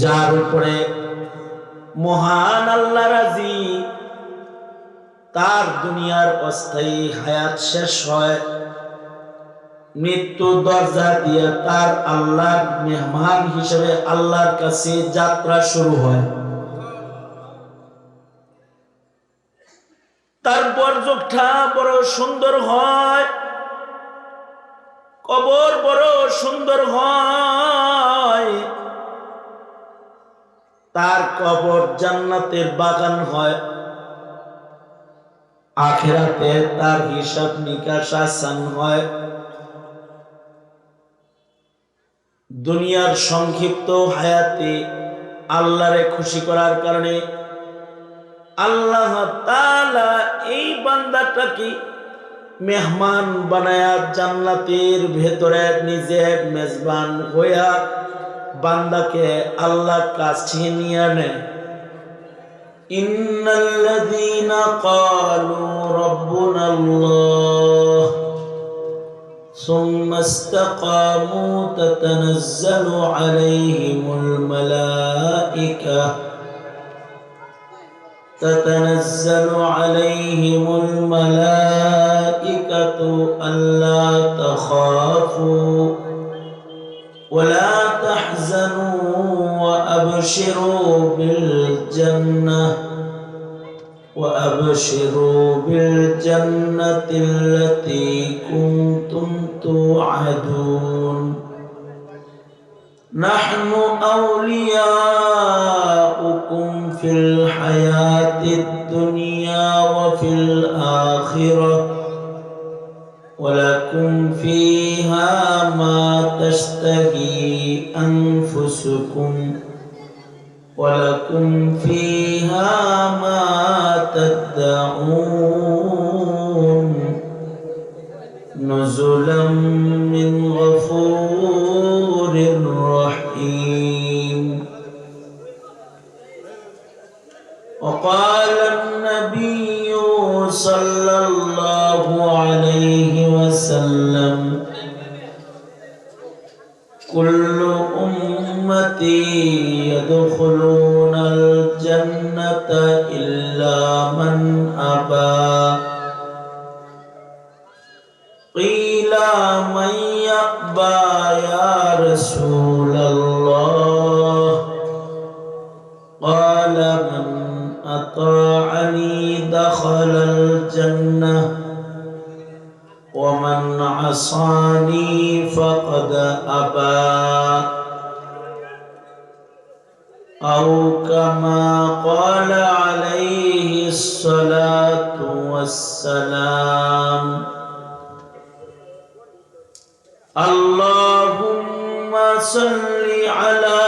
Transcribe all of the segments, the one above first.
যার উপরে মহান আল্লাহ রাজি, তার দুনিয়ার অস্থায়ী হায়াত শেষ হয়, মৃত্যু দরজা দিয়ে তার আল্লাহর মেহমান হিসেবে আল্লাহর কাছে যাত্রা শুরু হয়। তার বরযোগটা বড় সুন্দর হয়, কবর বড় সুন্দর হয়, তার কবর জান্নাতের বাগান হয়, আখিরাতে তার হিসাব নিকাশ আসান হয়। দুনিয়ার সংক্ষিপ্ত হায়াতে আল্লাহরে খুশি করার কারণে আল্লাহ তাআলা এই বান্দাটাকে মেহমান বানায়া জান্নাতের ভেতরে নিজে মেজবান হইয়া বান্দাকে আল্লাহ কাছে নিয়ে নেয়। ইন্নাল্লাযীনা ক্বালু রাব্বুনাল্লাহ সুম্মা ইসতাকামু তাতানাজ্জালু আলাইহিমুল মালায়েকা تتنزل عليهم الملائكة ألا تخافوا ولا تحزنوا وأبشروا بالجنة التي كنتم توعدون نحن أولياؤكم في الحياة الدنيا وفي الآخرة ولكم فيها ما تشتهي أنفسكم ولكم فيها ما تدعون نزلا من غفور رحيم. وقال النبي صلى الله عليه وسلم كل أمتي يدخلون الجنة إلا من أبى قيل من يأبى يا رسول الله قال من أطاعني دخل الجنة ومن عصاني فقد أبى أو كما قال عليه الصلاة والسلام. اللهم صل على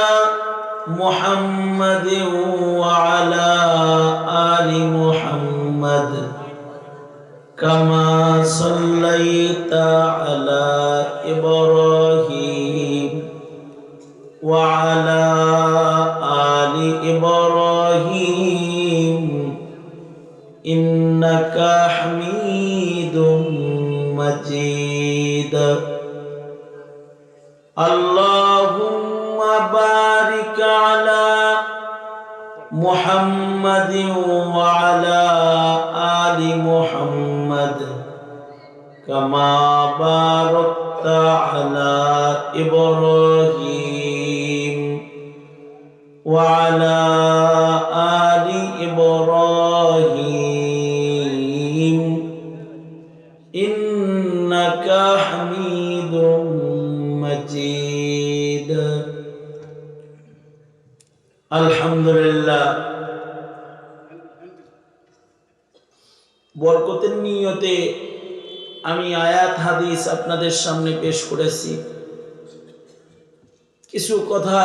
محمد وعلى آل محمد كما صليت على إبراهيم وعلى آل إبراهيم إنك حميد مجيد. اللهم بارك على محمد وعلى آل محمد كما باركت على إبراهيم وعلى آل إبراهيم إنك حميد مجيد. الحمد لله. বরকতের নিয়তে আমি আয়াত হাদিস আপনাদের সামনে পেশ করেছি। কিছু কথা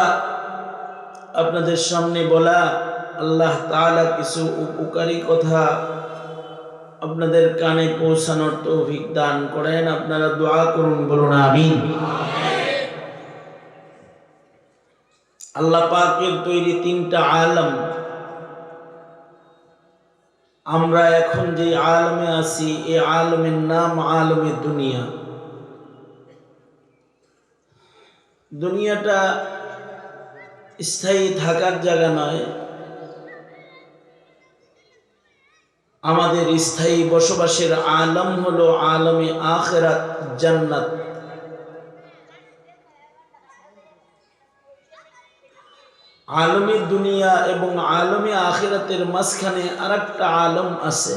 আপনাদের সামনে বলা, আল্লাহ তাআলা কিছু উপকারী কথা আপনাদের কানে পৌঁছানোর তৌফিক দান করেন। আপনারা দোয়া করুন, বলুন আমিন। আল্লাহ পাকের তৈরি তিনটা আলম, আমরা এখন যে আলমে আছি এই আলমের নাম আলমে দুনিয়া। দুনিয়াটা স্থায়ী থাকার জায়গা নয়, আমাদের স্থায়ী বসবাসের আলম হলো আলমে আখিরাত, জান্নাত। আলমে দুনিয়া এবং আলমে আখিরাতের মাঝখানে আরেকটা আলম আছে,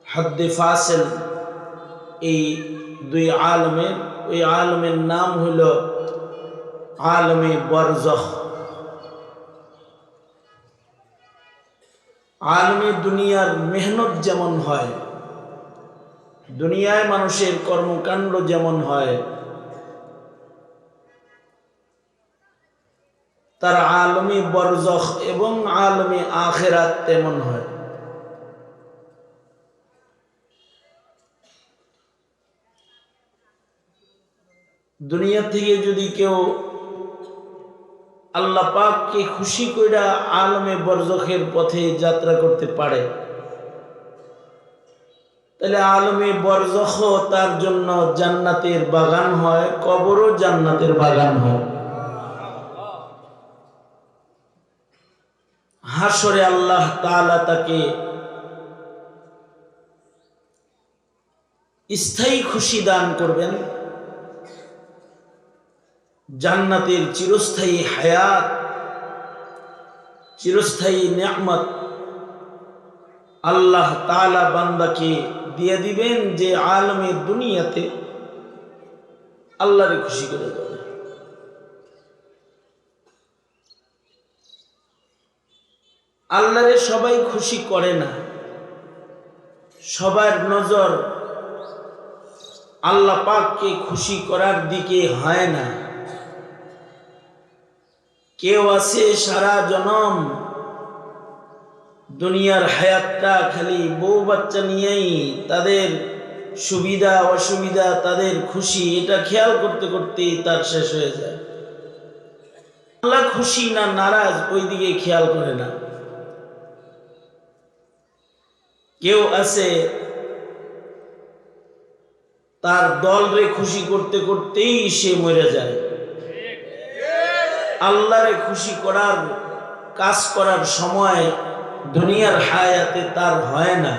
হদ্দে ফাসিল। এই দুই আলমের, ওই আলমের নাম হইল আলমে বরজখ। আলমে দুনিয়ার মেহনত যেমন হয়, দুনিয়ায় মানুষের কর্মকাণ্ড যেমন হয়, তার আলমে বরজখ এবং আলমে আখিরাত তেমন হয়। দুনিয়া থেকে যদি কেউ আল্লাহ পাককে খুশি কইরা আলমে বরজখের পথে যাত্রা করতে পারে, তাহলে আলমে বরজখ তার জন্য জান্নাতের বাগান হয়, কবরও জান্নাতের বাগান হয়। হাসরে আল্লাহ তাআলা তাকে স্থায়ী খুশি দান করবেন, জান্নাতের চিরস্থায়ী হায়াত, চিরস্থায়ী নিয়ামত আল্লাহ তাআলা বান্দাকে দিয়ে দিবেন, যে আলমে দুনিয়াতে আল্লাহরে খুশি করে দেবে। আল্লাহরে সবাই খুশি করে না, সবার নজর আল্লাহ পাককে খুশি করার দিকে হয় না। কেউ আছে সারা জনম দুনিয়ার হায়াতটা খালি বউ বাচ্চা নিয়েই, তাদের সুবিধা অসুবিধা, তাদের খুশি, এটা খেয়াল করতে করতেই তার শেষ হয়ে যায়। আল্লাহ খুশি না নারাজ ওই দিকে খেয়াল করে না। কেউ আছে তার দলরে খুশি করতে করতেই সে মরে যায়, আল্লাহরে খুশি করার কাজ করার সময় দুনিয়ার হায়াতে তার হয় না,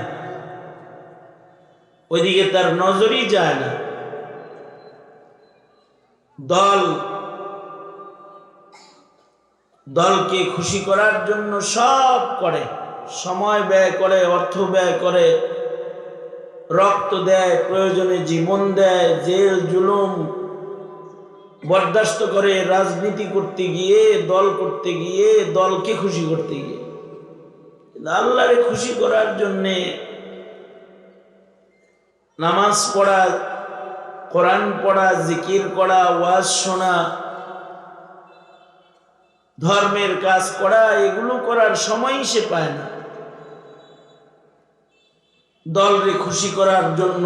ওইদিকে তার নজরই যায় না। দলকে খুশি করার জন্য সব করে, সময় ব্যয় করে, অর্থ ব্যয় করে, রক্ত দেয়, প্রয়োজনে জীবন দেয়, জেল জুলুম বরদাস্ত করে, রাজনীতি করতে গিয়ে, দল করতে গিয়ে, দলকে খুশি করতে গিয়ে। আল্লাহরে খুশি করার জন্যে নামাজ পড়া, কোরআন পড়া, জিকির করা, ওয়াজ শোনা, ধর্মের কাজ করা, এগুলো করার সময়ই সে পায় না। দলরে খুশি করার জন্য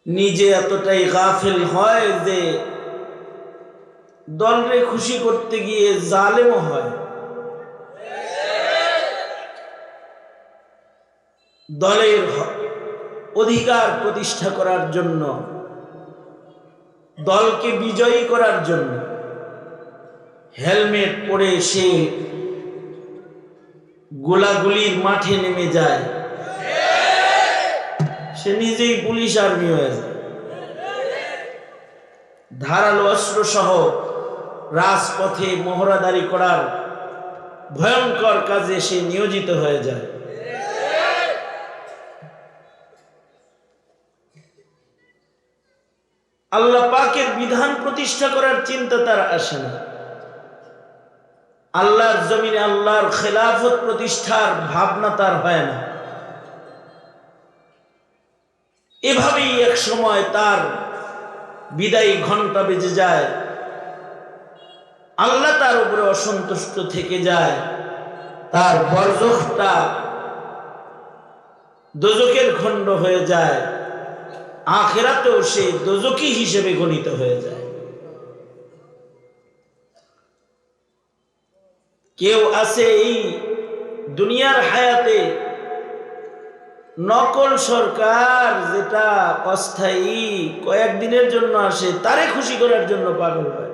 নিজে এতটাই গাফিল হয় যে দলরে খুশি করতে গিয়ে জালেমও হয়। দলের অধিকার প্রতিষ্ঠা করার জন্য, দলকে বিজয়ী করার জন্য হেলমেট পরে সে গোলাগুলির মাঠে নেমে যায়, সে নিজেই পুলিশ আর্মি হয়ে যায়, ধারালো অস্ত্র সহ রাজপথে মহড়াদারি করার ভয়ঙ্কর কাজে সে নিয়োজিত হয়ে যায়। আল্লাহ পাকের বিধান প্রতিষ্ঠা করার চিন্তা তার আসে না, আল্লাহর জমিনে আল্লাহর খেলাফত প্রতিষ্ঠার ভাবনা তার হয় না। এভাবেই এক সময় তার বিদায়ী ঘন্টা বেজে যায়, আল্লাহ তার উপরে অসন্তুষ্ট থেকে যায়, তার বরজখটা দোজখের খণ্ড হয়ে যায়, আখিরাতেও সে দোজখী হিসেবে গণিত হয়ে যায়। কেউ আছে এই দুনিয়ার হায়াতে নকল সরকার যেটা অস্থায়ী কয়েকদিনের জন্য আসে, তারে খুশি করার জন্য পাগল হয়।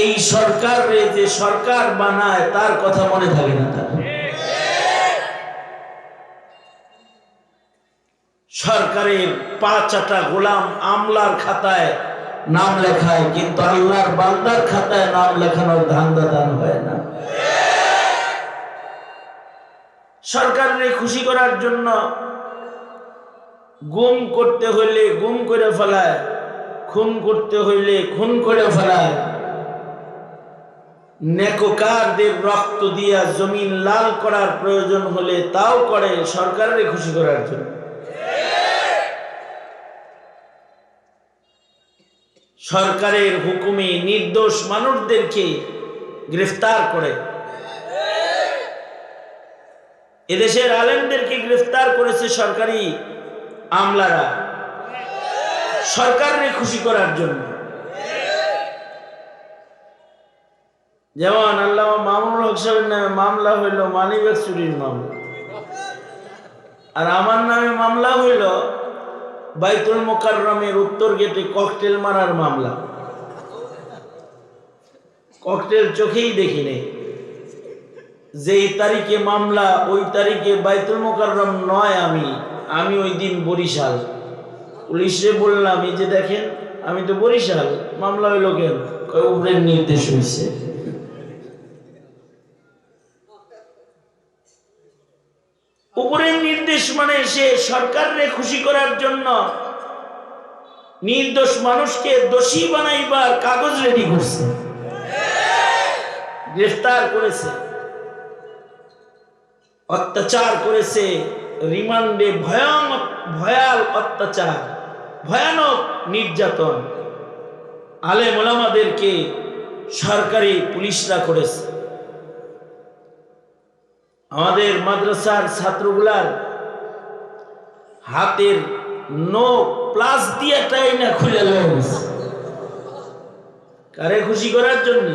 এই সরকারে যে সরকার বানায় তার কথা মনে থাকে না। তার সরকারের 5 গোলাম আমলার খাতায় নাম লেখায়, কিন্তু আল্লাহর বান্দার খাতায় নাম লেখানোর ধান্দা তার হয় না। সরকারের খুশি করার জন্য গুম করতে হইলে গুম করে ফেলায়, খুন করতে হইলে খুন করে ফেলায়, নেককারদের রক্ত দিয়া জমিন লাল করার প্রয়োজন হলে তাও করে সরকারের খুশি করার জন্য। সরকারের হুকুমে নির্দোষ মানুষদেরকে গ্রেফতার করে, এদেশের আলেমদেরকে গ্রেফতার করেছে সরকারি আমলারা সরকারের খুশি করার জন্য। যেমন আল্লামা মামুনুল হক সাহেবের নামে মামলা হইল মানিব্যাগ চুরির মামলা, আর আমার নামে মামলা হইল বাইতুল মোকাররমের উত্তর গেটে ককটেল মারার মামলা। ককটেল চোখেই দেখি নেই, যেই তারিখে মামলা ওই তারিখে বাইতুল মোকাররম নয়, আমি ওই দিন বরিশাল। পুলিশে বললাম, এই যে দেখেন আমি তো বরিশাল, মামলা হইল কেন? উপরের নির্দেশ হয়েছে। উপরের নির্দেশ মানে সে সরকারকে খুশি করার জন্য নির্দোষ মানুষকে দোষী বানাইবার কাগজ রেডি করছে, গ্রেফতার করেছে, অত্যাচার করেছে, রিমান্ডে ভয়াল অত্যাচার, ভয়ানক নির্যাতন আলেম ওলামাদেরকে সরকারি পুলিশরা করেছে। আমাদের মাদ্রাসার ছাত্রগুলার হাতের নখ প্লাস দিয়ে টাইনা খুলে গেছে, কারে খুশি করার জন্য?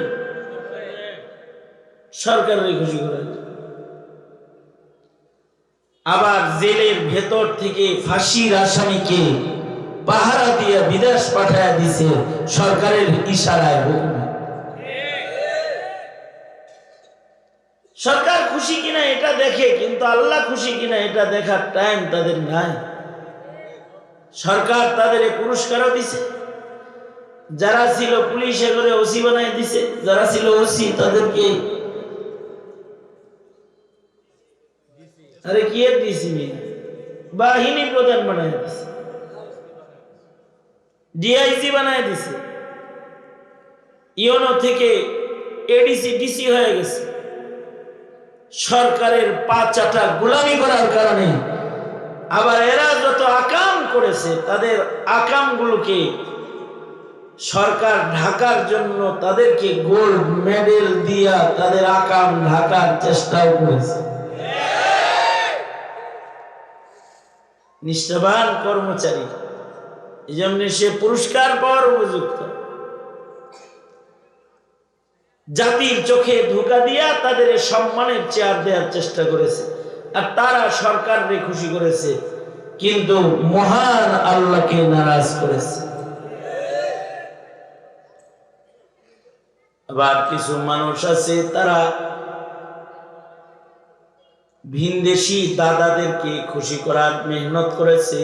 সরকারের খুশি করার জন্য। আবার জেলের ভেতর থেকে ফাঁসির আসামিকে পাহারা দিয়ে বিদেশ পাঠায় দিছে সরকারের ইশারায়, হুকুমে। সরকার খুশি কিনা এটা দেখে, কিন্তু আল্লাহ খুশি কিনা এটা দেখার টাইম তাদের নাই। সরকার তাদের পুরস্কারও দিছে, যারা ছিল পুলিশে করে ওসি বানাই দিছে, যারা ছিল ওসি তাদেরকে আরে কি দিছি বাহিনী প্রধান বানাই দিছে, ডিআইজি বানাই দিছে, ইউনো থেকে এডিসি ডিসি হয়ে গেছে। সরকারের 5 গোলামি করার কারণে আবার এরা যত আকাম করেছে তাদের আকামগুলোকে সরকার ঢাকার জন্য তাদেরকে গোল্ড মেডেল দিয়া তাদের আকাম ঢাকার চেষ্টাও করেছে। নিষ্ঠাবান কর্মচারী, এই জন্য সে পুরস্কার পাওয়ার উপযুক্ত। জাতির চোখে ধোঁকা দিয়া তাদের সম্মানের চেয়ার দেওয়ার চেষ্টা করেছে, আর তারা সরকারকে খুশি করেছে, কিন্তু মহান আল্লাহকে নারাজ করেছে। আবার কিছু মানুষ আছে তারা ভিনদেশি দাদাদেরকে খুশি করার মেহনত করেছে,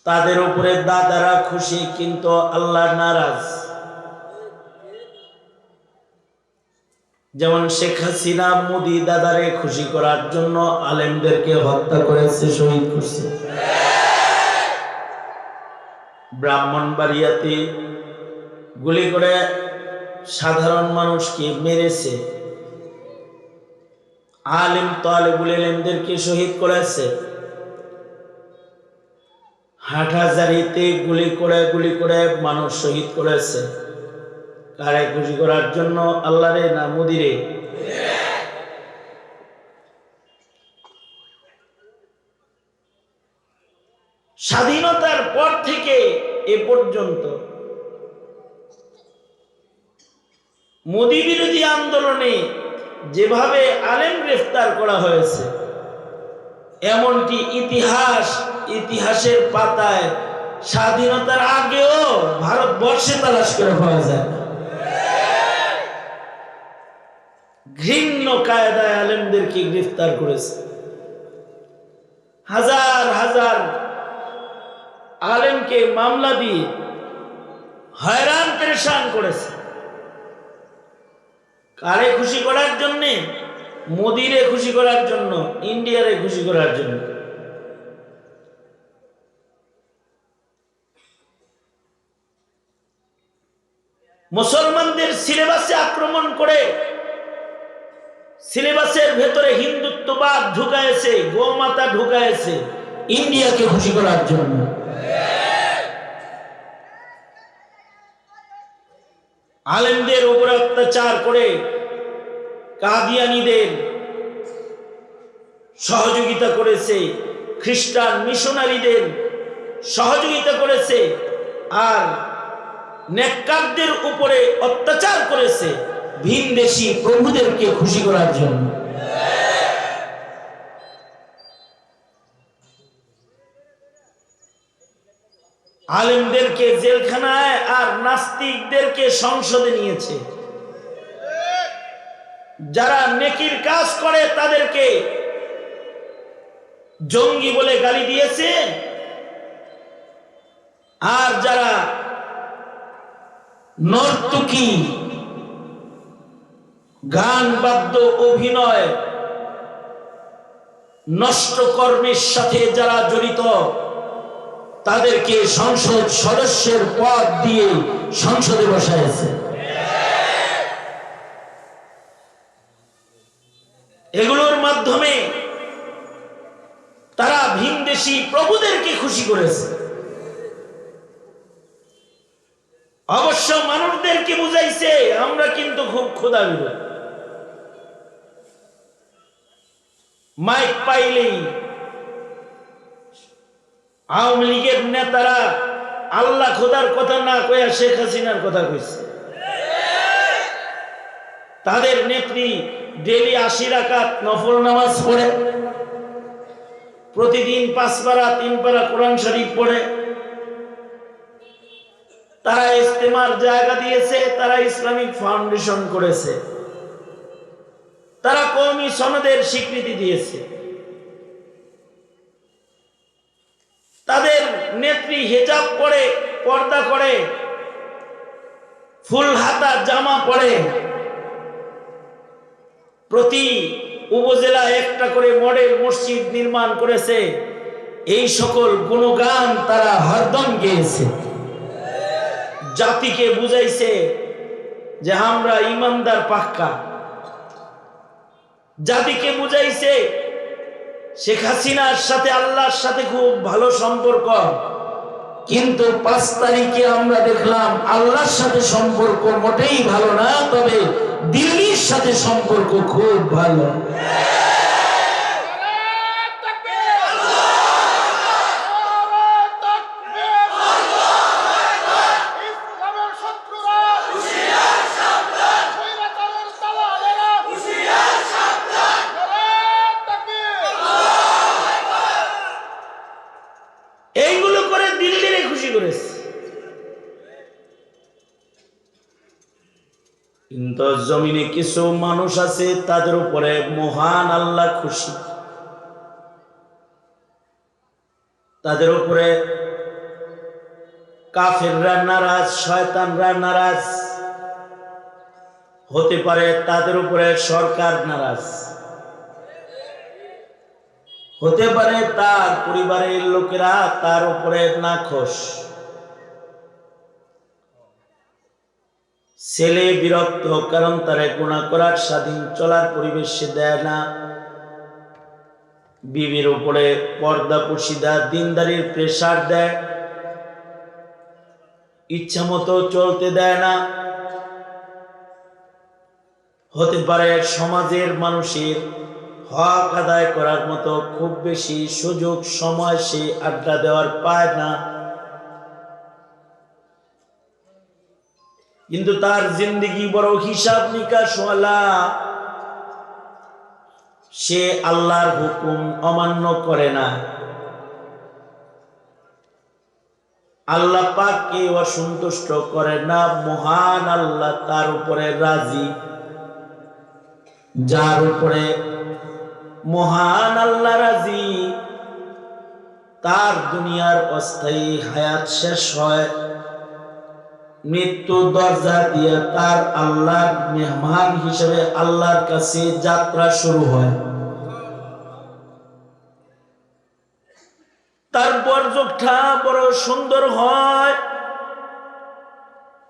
তাদের উপরে দাদারা খুশি, কিন্তু আল্লাহ নারাজ। যেমন শেখ হাসিনা মোদি দাদারে খুশি করার জন্য আলেমদেরকে হত্যা করেছে, শহীদ করছে। ব্রাহ্মণবাড়িয়াতে গুলি করে সাধারণ মানুষকে মেরেছে, আলেম তালেবুল ইলমদেরকে শহীদ করেছে। হাটহাজারীতে গুলি করে মানুষ শহীদ করেছে। কারে খুশি করার জন্য? আল্লাহরে না মোদিরে? স্বাধীনতার পর থেকে এ পর্যন্ত মোদি বিরোধী আন্দোলনে যেভাবে আলেম গ্রেফতার করা হয়েছে, এমনটি ইতিহাসের পাতায় স্বাধীনতার আগেও ভারতবর্ষে তালাশ করে পাওয়া যায় না। ঘৃণ্য কায়দায় আলেমদেরকে গ্রেফতার করেছে, হাজার হাজার আলেমকে মামলা দিয়ে হয়রান পেরেশান করেছে। কারে খুশি করার জন্যে? মোদিরে খুশি করার জন্য, ইন্ডিয়ারে খুশি করার জন্য। মুসলমানদের সিলেবাসে আক্রমণ করে সিলেবাসের ভেতরে হিন্দুত্ববাদ ঢুকায়েছে, গোমাতা ঢুকায়েছে ইন্ডিয়াকে খুশি করার জন্য। আলেমদের উপর অত্যাচার করে কাদিয়ানীদের সহযোগিতা করেছে, খ্রিস্টান মিশনারিদের সহযোগিতা করেছে, আর নেককারদের উপরে অত্যাচার করেছে ভিনদেশী প্রভুদেরকে খুশি করার জন্য। আলেমদেরকে জেলখানায় আর নাস্তিকদেরকে সংসদে নিয়েছে। যারা নেকির কাজ করে তাদেরকে জঙ্গি বলে গালি দিয়েছে, আর যারা নর্তকী, গান বাদ্য অভিনয় নষ্ট কর্মের সাথে যারা জড়িত তাদেরকে সংসদ সদস্যের পদ দিয়ে সংসদে বসাইছে। এগুলোর মাধ্যমে তারা ভিনদেশী প্রভুদেরকে খুশি করেছে। অবশ্য মানুষদেরকে বুঝাইছে আমরা কিন্তু খুব ক্ষুধাবিদ, মাইক পাইলেই আওয়ামী লীগের নেতারা আল্লাহ খোদার কথা না কইয়া শেখ হাসিনার কথা কইছে। তাদের নেত্রী ডেলি 80 রাকাত নফল নামাজ পড়ে, প্রতিদিন 5 পারা 3 পারা কোরআন শরীফ পড়ে। তারা ইজতেমার জায়গা দিয়েছে, তারা ইসলামিক ফাউন্ডেশন করেছে, তারা কওমি সনদের স্বীকৃতি দিয়েছে। তাদের নেত্রী হিজাব পরে, পর্দা করে, ফুল হাতা জামা পরে, প্রতি উপজেলা একটা করে মডেল মসজিদ নির্মাণ করেছে। এই সকল গুণগান তারা হরদম গেয়েছে, জাতিকে বুঝাইছে যে আমরা ইমানদার পাক্কা। জাতিকে বুঝাইছে শেখ হাসিনার সাথে আল্লাহর সাথে খুব ভালো সম্পর্ক, কিন্তু 5 তারিখে আমরা দেখলাম আল্লাহর সাথে সম্পর্ক মোটেই ভালো না, তবে দিল্লির সাথে সম্পর্ক খুব ভালো। এইগুলো করে দিল্লিরে খুশি করেছে, কিন্তু জমিনে কিছু মানুষ আছে তাদের উপরে মহান আল্লাহ খুশি। তাদের উপরে কাফেররা নারাজ, শয়তানরা নারাজ, হতে পারে তাদের উপরে সরকার নারাজ, হতে পারে তার পরিবারের লোকেরা তার উপরে নাখোশ, ছেলে বিরক্ত, কারণ তারা গুনাহ করার স্বাধীন চলার পরিবেশ সে দেয় না, বিবির উপরে পর্দা পুশিদা দিনদারির প্রেসার দেয়, ইচ্ছা মতো চলতে দেয় না। হতে পারে সমাজের মানুষের হক আদায় করার মতো খুব বেশি সুযোগ সময় সে আড্ডা দেওয়ার পায় না, কিন্তু তার জিন্দেগি বড় হিসাব নিকাশ ওয়ালা। সে আল্লাহর হুকুম অমান্য করে না, আল্লাহ পাককে অসন্তুষ্ট করে না, মহান আল্লাহ তার উপরে রাজি। যার উপরে মহান আল্লাহ রাজি, তার দুনিয়ার অস্থায়ী হায়াত শেষ হয়, মৃত্যু দরজা দিয়ে তার আল্লাহর মেহমান হিসেবে আল্লাহর কাছে যাত্রা শুরু হয়। তার বরযোগটা বড় সুন্দর হয়,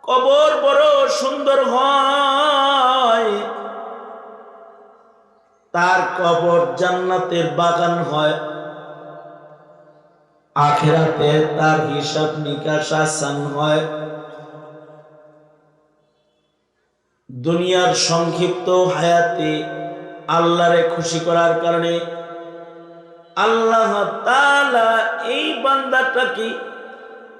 কবর বড় সুন্দর হয়, তার কবর জান্নাতের বাগান হয়, আখিরাতে তার হিসাব নিকাশ আসান হয়। দুনিয়ার সংক্ষিপ্ত হায়াতে আল্লাহরে খুশি করার কারণে আল্লাহ তাআলা এই বান্দাটাকে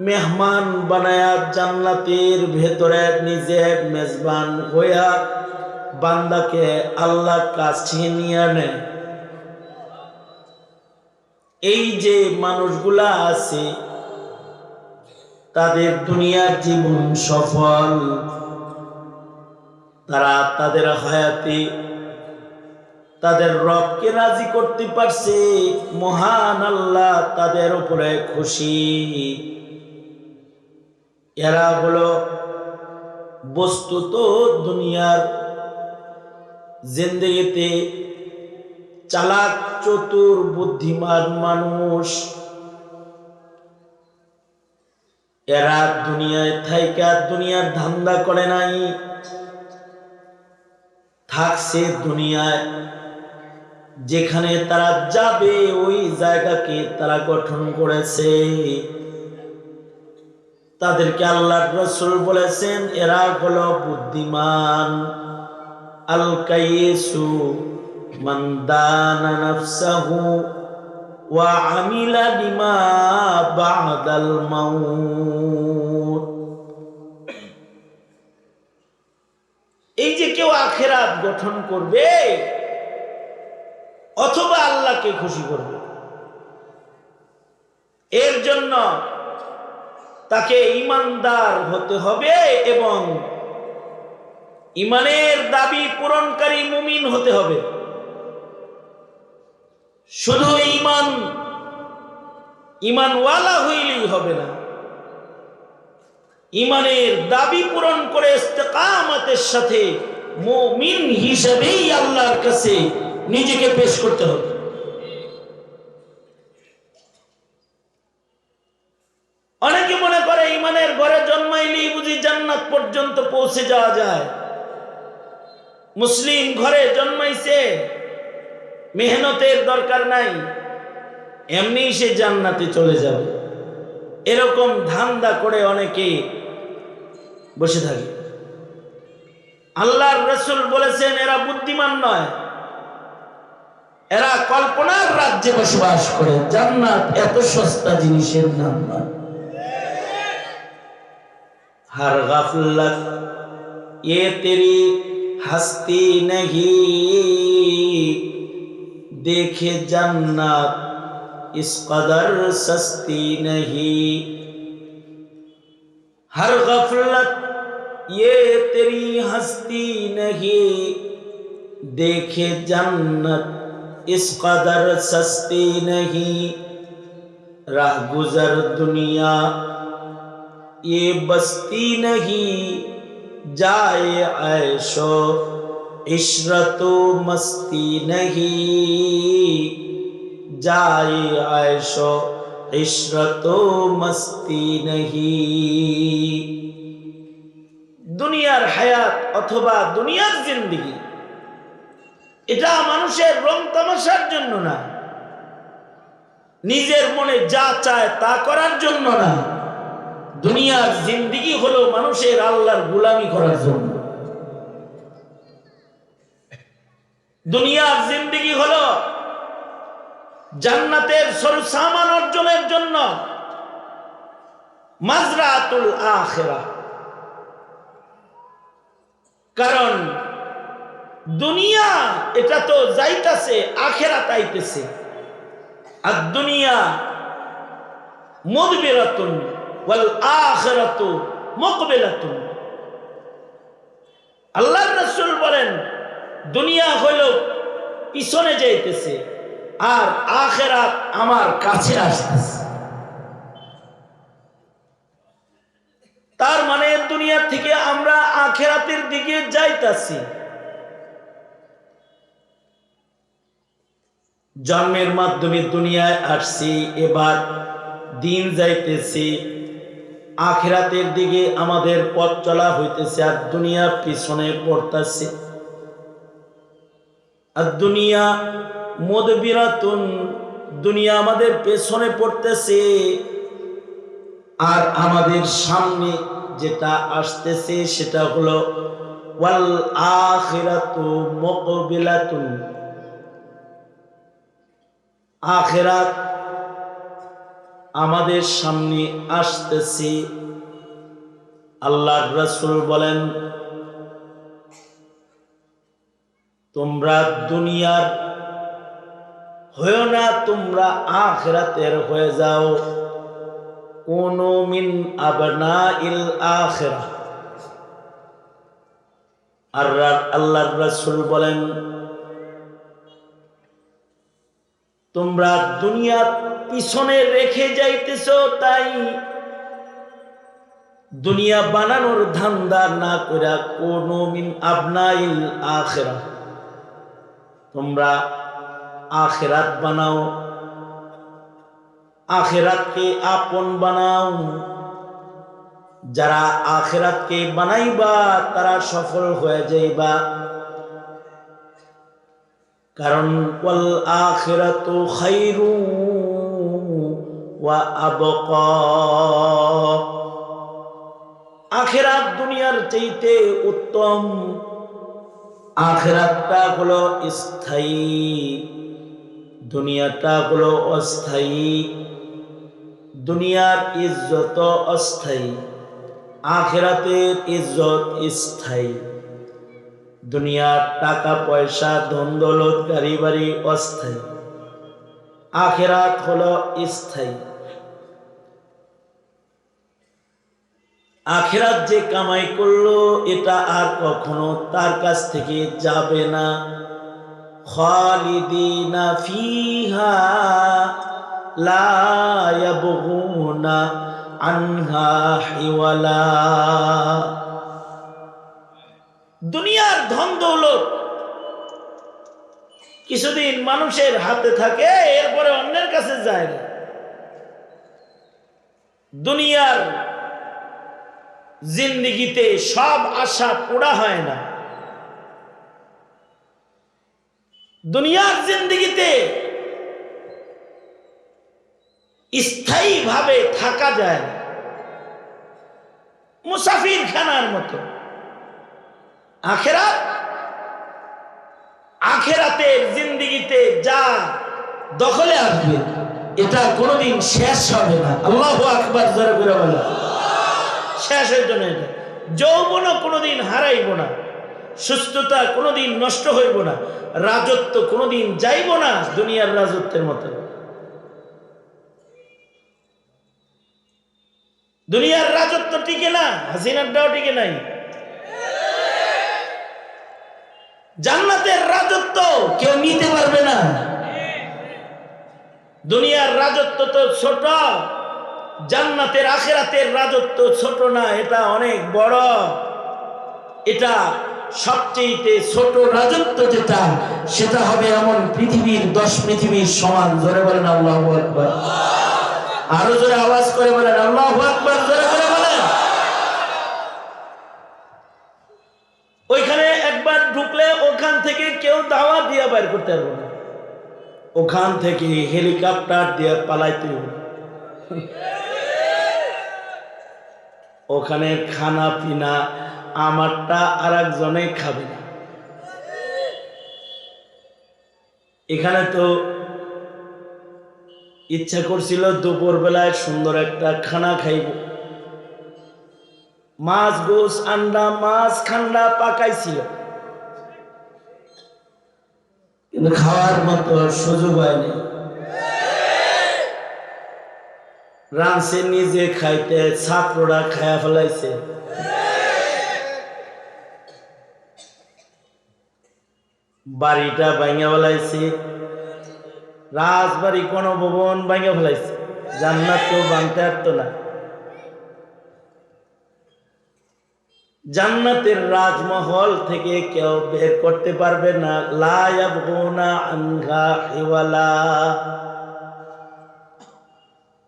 মেহমান বানায়া জান্নাতের ভেতরে নিজে মেজবান হইয়া বান্দাকে আল্লাহর কাছে নিয়ে নেয়। এই যে মানুষগুলা আছে তাদের দুনিয়ার জীবন সফল, তারা তাদের হায়াতে তাদের রবকে রাজি করতে পারছে, মহান আল্লাহ তাদের উপরে খুশি। এরা হলো বস্তুত দুনিয়ার জিন্দেগিতে চালাক চতুর বুদ্ধিমান মানুষ। এরা দুনিয়ায় থাইকা দুনিয়ার ধান্দা করে নাই, থাকছে দুনিয়ায়, যেখানে তারা যাবে ওই জায়গাকে তারা গঠন করেছে। তাদেরকে আল্লাহর রাসূল বলেছেন এরা হলো বুদ্ধিমান। আল কাইসু মান দানা নাফসাহু ওয়া আমিলা বিমা বা'দাল মাউত। এই যে কেউ আখিরাত গঠন করবে অথবা আল্লাহকে খুশি করবে, এর জন্য তাকে ঈমানদার হতে হবে এবং ঈমানের দাবি পূরণকারী মুমিন হতে হবে। শুধু ঈমানওয়ালা হইলেই হবে না, ঈমানের দাবি পূরণ করে ইস্তেকামতের সাথে মুমিন হিসেবেই আল্লাহর কাছে নিজেকে পেশ করতে হবে। অনেকে মনে করে ঈমানের ঘরে জন্মাইলেই বুঝি জান্নাত পর্যন্ত পৌঁছে যাওয়া যায়। মুসলিম ঘরে জন্মাইছে, মেহনতের দরকার নাই, এমনি সে জান্নাতে চলে যাবে, এরকম ধান্দা করে অনেকে বসে থাকে। আল্লাহর রাসূল বলেছেন এরা বুদ্ধিমান নয়, এরা কল্পনার রাজ্যে বসবাস করে। জান্নাত এত সস্তা জিনিসের নাম নয়। हर गफलत ये तेरी हस्ती नहीं, देखे जन्नत इस कदर सस्ती नहीं। हर गफलत ये तेरी हस्ती नहीं, देखे जन्नत इस कदर सस्ती नहीं। राह गुजर दुनिया ये बस्ती नहीं, जाए ऐशो इशरतो मस्ती नहीं, जाए ऐशो इशरतो मस्ती नहीं। দুনিয়ার হায়াত অথবা দুনিয়ার জিন্দেগি এটা মানুষের রং তামাশার জন্য না, নিজের মনে যা চায় তা করার জন্য না। দুনিয়ার জিন্দেগি হলো মানুষের আল্লাহর গোলামি করার জন্য। দুনিয়ার জিন্দেগি হলো জান্নাতের সরসামান অর্জনের জন্য, মাজরাতুল আখিরাহ। কারণ দুনিয়া এটা তো যাইতাছে, আখিরাত আইতেছে। আর দুনিয়া মুদবিরাতুন ওয়াল আখিরাতু মুকবিলাতুন। আল্লাহর রাসূল বলেন দুনিয়া হলো পিছনে যাইতেছে আর আখিরাত আমার কাছে আসতেছে। তার মানে দুনিয়া থেকে আমরা আখিরাতের দিকে যাইতাছি। জন্মের মাধ্যমে দুনিয়ায় আসছি, এবার দিন যাইতেছি, আখিরাতের দিকে আমাদের পথ চলা হইতেছে, আর দুনিয়া পিছনে পড়তেছে। আর দুনিয়া মুদবিরাতুন, দুনিয়া আমাদের পেছনে পড়তেছে, আর আমাদের সামনে যেটা আসতেছে সেটা হলো ওয়াল আখিরাতু মুকবিলাতুন। আখিরাত আমাদের সামনে আসতেছে। আল্লাহর রাসূল বলেন তোমরা দুনিয়ার হয়েও না, তোমরা আখিরাতের হয়ে যাও। কুনু মিন আবনাইল আখিরাহ। আর আল্লাহর রাসূল বলেন তোমরা দুনিয়া পিছনে রেখে যাইতেছো, তাই দুনিয়া বানানোর ধান্দা না কইরা কুনু মিন আবনাইল আখিরাহ, তোমরা আখিরাত বানাও, আখিরাতকে আপন বানাও। যারা আখিরাতকে বানাইবা তারা সফল হয়ে যাইবা। কারণ ওয়াল আখিরাতু খায়রু ওয়া আবকা। আখিরাত দুনিয়ার চাইতে উত্তম। আখিরাতটা হলো স্থায়ী, দুনিয়াটা হলো অস্থায়ী। দুনিয়ার ইজ্জত অস্থায়ী, আখিরাতের ইজ্জত স্থায়ী। দুনিয়ার টাকা পয়সা ধন দৌলত গাড়ি বাড়ি অস্থায়ী, আখিরাত হলো স্থায়ী। আখিরাত যে কামাই করলো এটা আর কখনো তার কাছ থেকে যাবে না। খালিদিনা ফিহা লা ইয়াবগুনা আনহা হিওয়ালা। দুনিয়ার ধন দৌলত কিছুদিন মানুষের হাতে থাকে, এরপরে অন্যের কাছে যায় না। দুনিয়ার জিন্দেগিতে সব আশা পুরা হয় না। দুনিয়ার জিন্দেগিতে স্থায়ী ভাবে থাকা যায় না, মুসাফির খানার মতো। আখিরাত, আখিরাতের জিন্দেগিতে যা দখলে আসবে এটা কোনোদিন শেষ হবে না। আল্লাহু আকবার জোরে করে বলো। শেষ হইত না এটা। যৌবনও কোনোদিন হারাইব না, সুস্থতা কোনোদিন নষ্ট হইব না, রাজত্ব কোনোদিন যাইব না দুনিয়ার রাজত্বের মতো। দুনিয়ার রাজত্ব টিকে না, হাসিনারটাও টিকে নাই। জান্নাতের রাজত্ব কেউ নিতে পারবে না। দুনিয়ার রাজত্ব তো ছোট, জান্নাতের আখিরাতের রাজত্ব ছোট না, এটা অনেক বড়। এটা সবচেয়ে ছোট রাজত্ব যেটা, সেটা হবে এমন পৃথিবীর 10 পৃথিবীর সমান। জোরে বলেন আল্লাহু আকবার। আরো জোরে আওয়াজ করে বলেন আল্লাহু আকবার, জোরে করে বলেন। ওইখানে একবার ঢুকলে ওখান থেকে কেউ দাওয়া দিয়ে বাইর করতে পারবে না, ওখান থেকে হেলিকপ্টার দিয়ে পালাইতে হবে। ওখানে খানা পিনা আমারটা আর একজনে খাবে না। এখানে তো ইচ্ছা করছিল দুপুর বেলায় সুন্দর একটা খানা খাইব, মাছ গোস আন্ডা মাছ খান্ডা পাকাইছিল। খাওয়ার মতো সুযোগ হয়নি। রাঁধছে নিজে খাইতে, ছাত্ররা খায়া ফেলাইছে। বাড়িটা ভাঙা ফেলাইছে, রাজবাড়ি কোন ভবন ভাঙা ফেলাইছে। জান্নাত কেউ ভাঙতে পারতো না। জান্নাতের রাজমহল থেকে কেউ বের করতে পারবে না। লা ইয়াবগুনা আনহা হিওয়ালা।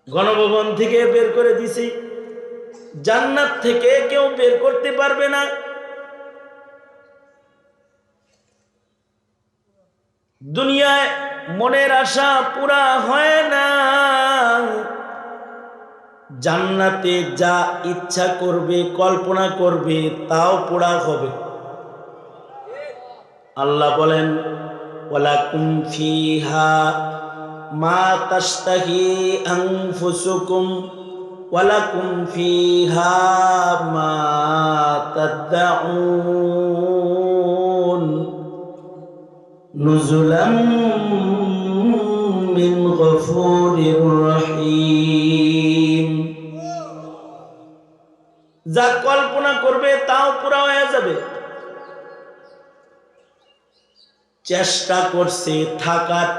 গণভবন থেকে বের করে দিছি, জান্নাত থেকে কেউ বের করতে পারবে না। দুনিয়ায় মনের আশা পুরা হয় না, জান্নাতে যা ইচ্ছা করবে, কল্পনা করবে, তাও পুরা হবে। আল্লাহ বলেন, ওয়ালাকুম ফিহা মা তাশতাহি আনফুসুকুম ওয়ালাকুম ফিহা মা তাদউন নুজুলাম মিন গফুরির রহিম। যা কল্পনা করবে তাও পুরা হয়ে যাবে। চেষ্টা করছে,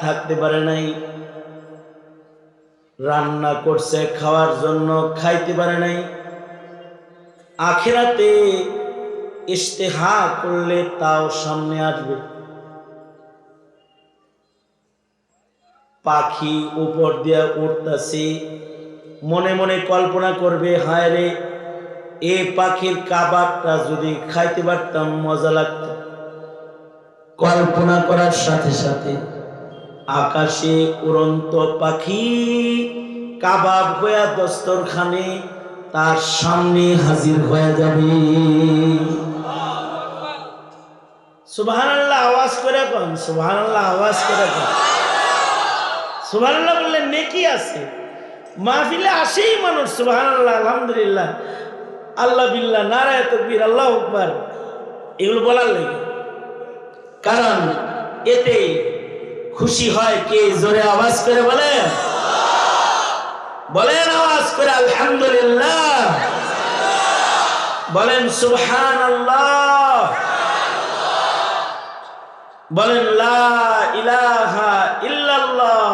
থাকতে পারে নাই। রান্না করছে খাওয়ার জন্য, খাইতে পারে নাই। আখিরাতে ইস্তেহা করলে তাও সামনে আসবে। পাখি উপর দিয়ে উঠতেছে, মনে মনে কল্পনা করবে, হায় রে, এই পাখির কাবাবটা যদি খাইতে পারতাম মজা লাগতো। কল্পনা করার সাথে সাথে আকাশে উড়ন্ত পাখি কাবাব হয়ে দস্তরখানে তার সামনে হাজির হয়ে যাবে। সুবহানাল্লাহ আওয়াজ করে কোন, সুবহানাল্লাহ আওয়াজ করে কোন। সুবহানাল্লাহ বললে নেকি আছে। মাহফিলে আসেই মানুষ সুবহানাল্লাহ, আলহামদুলিল্লাহ, আল্লাহ বিল্লাহ, নারায়ে তাকবীর, আল্লাহু আকবার, এগুলো বলার লাগে। কারণ এতে খুশি হয় কে? জোরে আওয়াজ করে বলেন, বলেন আওয়াজ করে আলহামদুলিল্লাহ, বলেন সুবহানাল্লাহ, বলেন লা ইলাহা ইল্লাল্লাহ।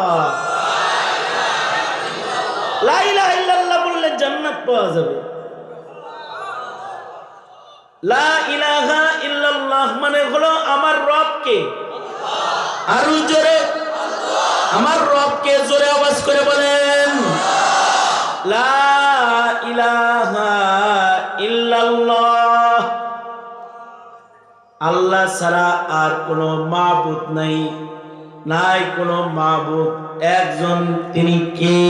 লা ইলাহা ইল্লাল্লাহ বললে জান্নাত পাওয়া যাবে। লা ইলাহা ইল্লাল্লাহ মানে হলো আমার রবকে। আরো জোরে, আমার রবকে জোরে আওয়াজ করে বলেন, লা ইলাহা ইল্লাল্লাহ। আল্লাহ ছাড়া আর কোনো মাবুদ নাই, নাই কোনো মাবুদ, একজন, তিনি কে?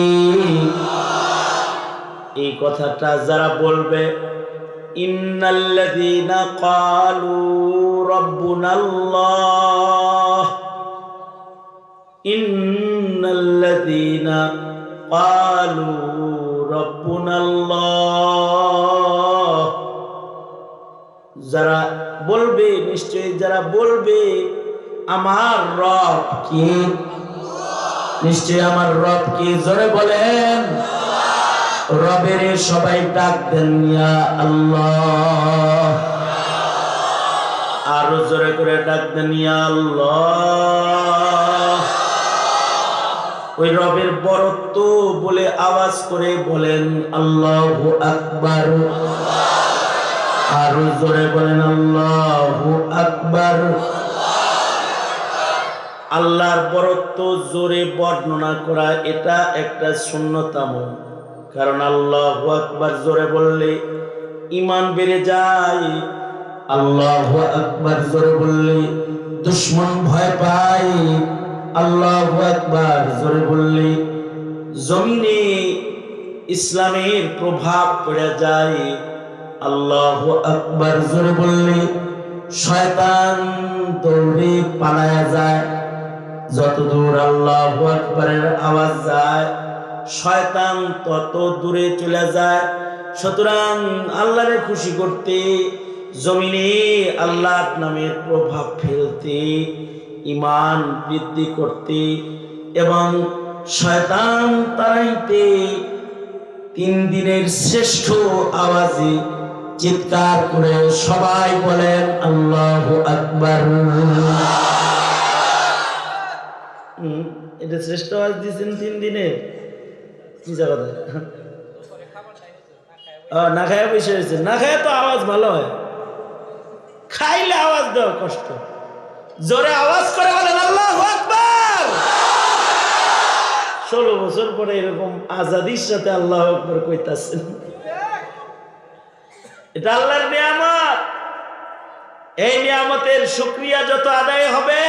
এই কথাটা যারা বলবে, ইন্নাল্লাযীনা ক্বালু রাব্বুনাল্লাহ, ইন্নাল্লাযীনা ক্বালু রাব্বুনাল্লাহ, যারা বলবে, নিশ্চয়ই যারা বলবে আমার রব কে, নিশ্চয়ই আমার রব কে, জোরে বলেন। রবের সবাই ডাক দেন ইয়া আল্লাহ, আরো জোরে করে ডাক দেন ইয়া আল্লাহ। ওই রবের বরত্ব বলে আওয়াজ করে বলেন আল্লাহু আকবার, আরো জোরে বলেন আল্লাহু আকবার। আল্লাহর বরত্ব জোরে বর্ণনা করা এটা একটা সুন্নত আমল। কারণ আল্লাহু আকবার জোরে বললে ঈমান বেড়ে যায়। আল্লাহু আকবার জোরে বললে দুশমন ভয় পায়। আল্লাহু আকবার জোরে বললে জমিনে ইসলামের প্রভাব পড়ে যায়। আল্লাহু আকবার জোরে বললে শয়তান দৌড়ে পালায়া যায়। যতদূর আল্লাহু আকবারের আওয়াজ যায় শয়তান তত দূরে চলে যায়। সুতরাং আল্লাহরে খুশি করতে, জমিনে আল্লাহর নামের প্রভাব ফেলতে ঈমান বৃদ্ধি করতে এবং শয়তান তাড়াইতে 3 দিনের শ্রেষ্ঠ আওয়াজে চিৎকার করে সবাই বলেন আল্লাহু আকবার। এটা শ্রেষ্ঠ আওয়াজ দিয়েছেন 3 দিনে, কি কথা না খায় বসে হয়েছে। না খায় তো আওয়াজ ভালো হয়, খাইলে আওয়াজ দেওয়া কষ্ট। জোরে আওয়াজ করে বলেন আল্লাহু আকবার। 16 বছর পরে এরকম আজাদির সাথে আল্লাহু আকবার কইতাছেন, এটা আল্লাহর নিয়ামত। এই নিয়ামতের শুকরিয়া যত আদায় হবে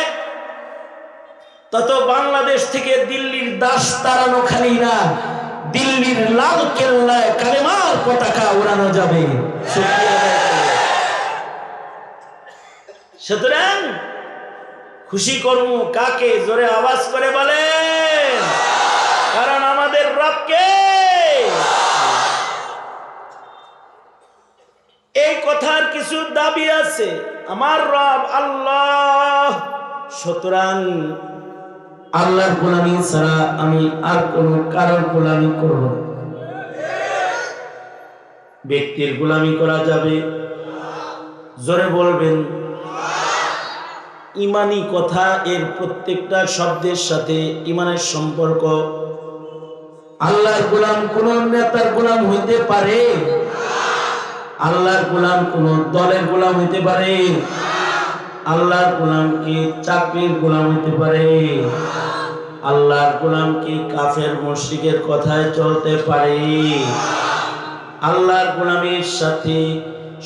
তত বাংলাদেশ থেকে দিল্লির দাস তাড়ানো খালি না, দিল্লির লাল কেল্লায় কালেমার পতাকা উড়ানো যাবে। সুতরাং খুশি করব কাকে? জোরে আওয়াজ করে বলেন, কারণ আমাদের রবকে। এই কথার কিছু দাবি আছে, আমার রব আল্লাহ, সুতরাং আল্লাহর গোলামি ছাড়া আমি আর কোন কারোর গোলামি করব না। ব্যক্তির গোলামি করা যাবে? জোরে বলবেন। ইমানি কথা, এর প্রত্যেকটা শব্দের সাথে ইমানের সম্পর্ক। আল্লাহর গোলাম কোন নেতার গোলাম হইতে পারে? আল্লাহর গোলাম কোন দলের গোলাম হইতে পারে? আল্লাহর গোলাম কি চাকরির গোলাম হইতে পারে? আল্লাহর গোলাম কি কাফের মুশরিকের কথায় চলতে পারে? আল্লাহর গোলামের সাথে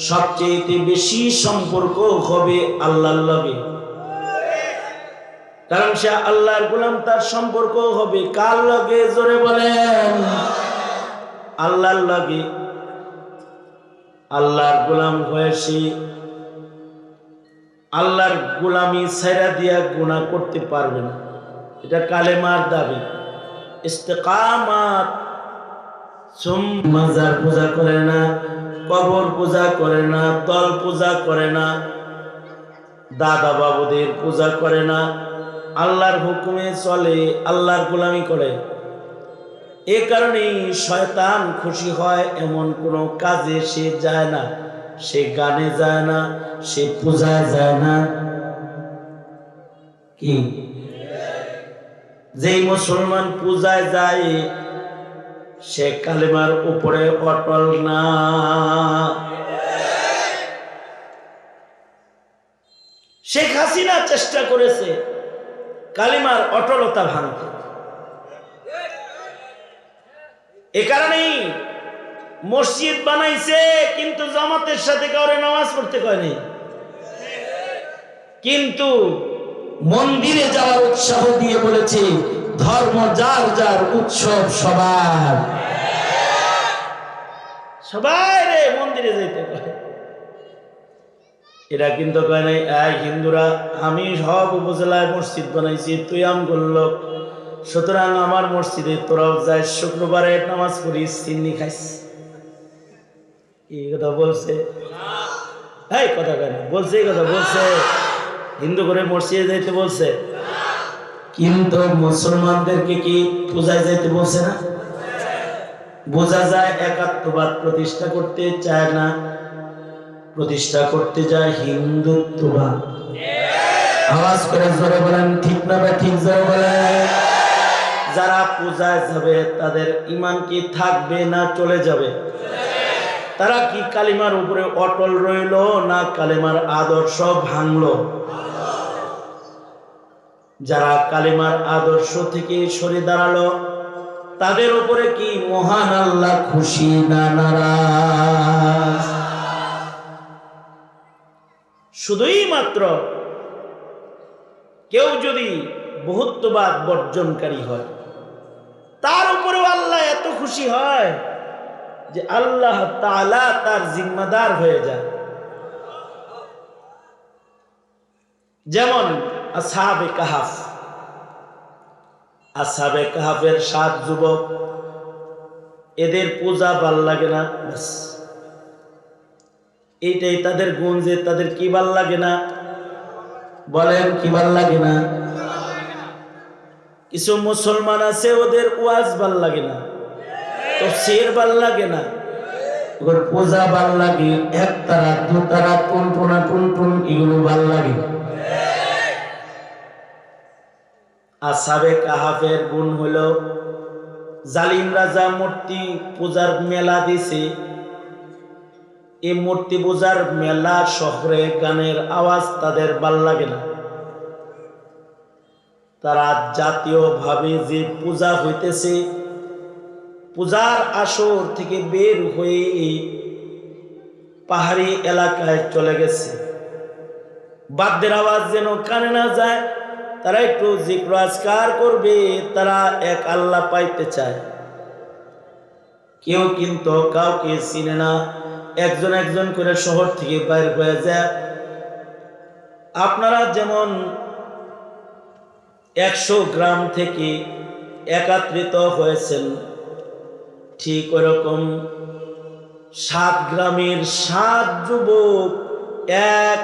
সবচেয়ে বেশি সম্পর্ক হবে আল্লাহর লগে, কারণ সে আল্লাহর গোলাম। তার সম্পর্ক হবে কার লগে? জোরে বলেন, আল্লাহর লগে। আল্লাহর গোলাম হয়েছে, আল্লাহর গোলামি ছাইরা দিয়া গুনাহ করতে পারবে না, এটা কালেমার দাবি। ইস্তেকামাত। মাজার পূজা করে না, কবর পূজা করে না, দল পূজা করে না, দাদা বাবুদের পূজা করে না, আল্লাহর হুকুমে চলে, আল্লাহর গোলামি করে। এ কারণেই শয়তান খুশি হয় এমন কোনো কাজে সে যায় না, সে গানে যায় না, সে পূজায় যায় না। কি যেই মুসলমান পূজায় যায় সে কালেমার উপরে অটল না। শেখ হাসিনা চেষ্টা করেছে কালেমার অটলতা ভাঙতে। এ কারণেই মসজিদ বানাইছে, কিন্তু জামাতের সাথে কাউরে নামাজ পড়তে কয়নি, কিন্তু মন্দিরে যাওয়ার উৎসাহ দিয়ে বলেছে ধর্ম যার যার, উৎসব সবার। সবাই রে মন্দিরে যেতে কয়, এরা কিন্তু কয় নাই এই হিন্দুরা আমি সব উপজেলায় মসজিদ বানাইছি, তুই আম করল, সুতরাং আমার মসজিদে তোরাও যাই, শুক্রবারে নামাজ পড়িস, চিন্নি খাইস। এই কথা বলছে? এই কথা কেন বলছে? এই কথা বলছে? হিন্দু করে মসজিদে যাইতে বলছে, কিন্তু মুসলমানদেরকে কি পূজায় যাইতে বলছে না? বোঝা যায় একাত্মবাদ প্রতিষ্ঠা করতে চায় না, প্রতিষ্ঠা করতে যায় হিন্দুত্ববাদ। আওয়াজ করে জোরে বলেন ঠিক না বা ঠিক? জোরে বলেন। যারা পূজায় যাবে তাদের ঈমান কি থাকবে না চলে যাবে? তারা কি কালিমার উপরে অটল রইল না কালিমার আদর্শ ভাঙলো? যারা কালিমার আদর্শ থেকে সরে দাঁড়ালো তাদের উপরে কি মহান আল্লাহ খুশি না নারাজ? শুধুই মাত্র কেউ যদি বহুত্ববাদ বর্জনকারী হয় তার উপরেও আল্লাহ এত খুশি হয় যে আল্লাহ তাআলা তার জিম্মাদার হয়ে যায়। যেমন আসহাবে কাহাফ, আসহাবে কাহাফের 7 যুবক, এদের পূজা ভাল লাগে না, ব্যাস এইটাই তাদের গুণ যে তাদের কি ভাল লাগে না, বলেন কি ভাল লাগে না? কিছু মুসলমান আছে ওদের ওয়াজ ভাল লাগে না, তাফসীর ভাল লাগে না, ওর পূজা ভাল লাগে, একতারা দুতারা টুনটুনা টুনটুন এগুলো ভাল লাগে। আসহাবে কাহাফের গুণ হলো জালিম রাজা মূর্তি পূজার মেলা দিছে। এই মূর্তি পূজার মেলা শহরে গানের আওয়াজ তাদের ভাল লাগে না। তারা জাতীয়ভাবে যে পূজা হইতেছে পূজার আসর থেকে বের হয়ে পাহাড়ি এলাকায় চলে গেছে। বাদ্যের আওয়াজ যেন কানে না যায়, তারা একটু জিক্র আজকার করবে, তারা এক আল্লাহ পাইতে চায়। কেউ কিন্তু কাউকে চিনে না, একজন একজন করে শহর থেকে বাইর হয়ে যায়। আপনারা যেমন 100 গ্রাম থেকে একত্রিত হয়েছেন, ঠিক ওরকম 7 গ্রামের 7 যুবক এক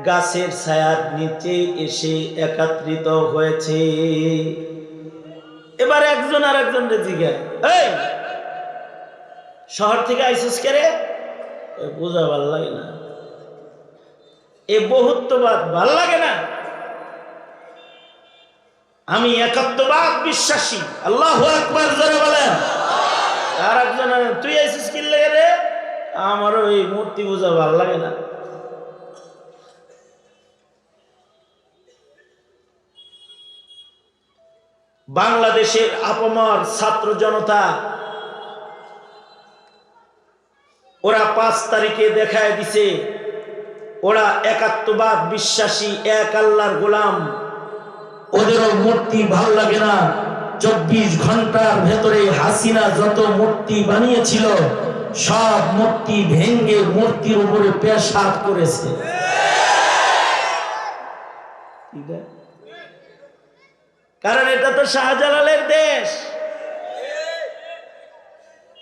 গাছের ছায়ার নিচে এসে একত্রিত হয়েছে। এবার একজন আর একজনকে জিজ্ঞাসা, এই শহর থেকে আইসিস কে রে? বোঝা ভাল লাগে না, এ বহুত্ববাদ ভাল লাগে না, আমি একাত্মবাদ বিশ্বাসী। আল্লাহু আকবার জোরে বলেন। আর একজন, তুই আইসিস কি লাগে রে? আমারও এই মূর্তি পূজা ভাল লাগে না। বাংলাদেশের আপামর ছাত্র জনতা ওরা 5 তারিখে দেখায় দিছে ওরা একাত্মবাদ বিশ্বাসী, এক আল্লাহর গোলাম। ওদেরও মূর্তি ভাল লাগে না। 24 ঘন্টার ভেতরে হাসিনা যত মূর্তি বানিয়েছিল সব মূর্তি ভেঙ্গে মূর্তির উপরে পেশাব করেছে। কারণ এটা তো শাহজালালের দেশ।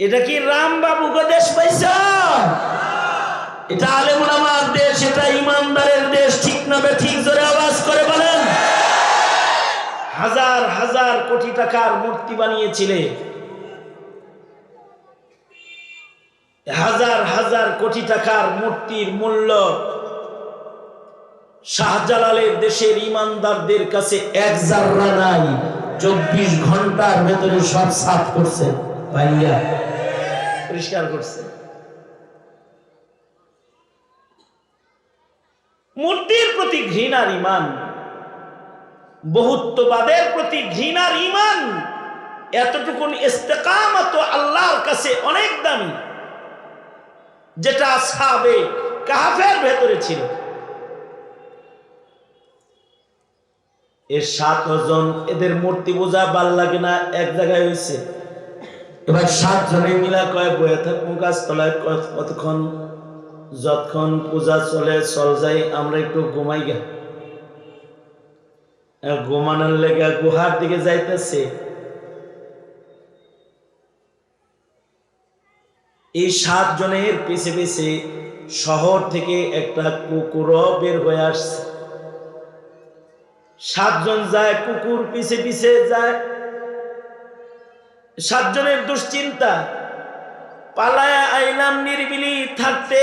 এটা কি রামবাবুকে দেশ পাইছ? এটা আলেম ওলামার দেশ, এটা ইমানদারের দেশ। ঠিক না বেঠিক? জোরে আওয়াজ করে বলেন। হাজার হাজার কোটি টাকার মূর্তি বানিয়েছিলে, হাজার হাজার কোটি টাকার মূর্তির মূল্য শাহজালালের দেশের ইমানদারদের কাছে 1 জাররা নাই। 24 ঘন্টার ভেতরে সব সাফ করছে, ভাইয়া পরিষ্কার করছে। মূর্তির প্রতি ঘৃণার ইমান, বহুত্ববাদের প্রতি ঘৃণার ইমান, এতটুকুন ইস্তেকামত আল্লাহর কাছে অনেক দামি, যেটা আসহাবে কাহাফের ভেতরে ছিল। এর 7 জন, এদের মূর্তি পূজা ভাল লাগে না, এক জায়গায় হয়েছে। এবার 7 জনে মিলা কয় বয়ে থাকবো গাছতলায় কতক্ষণ, যতক্ষণ পূজা চলে চল যাই, আমরা একটু ঘুমাই গে। ঘুমানোর লেগে গুহার দিকে যাইতেছে। এই 7 জনের পিছে পিছে শহর থেকে একটা কুকুরও বের হয়ে আসছে। 7 জন যায়, কুকুর পিছে পিছে যায়। 7 জনের দুশ্চিন্তা, পালায়া আইলাম নিরিবিলি থাকতে,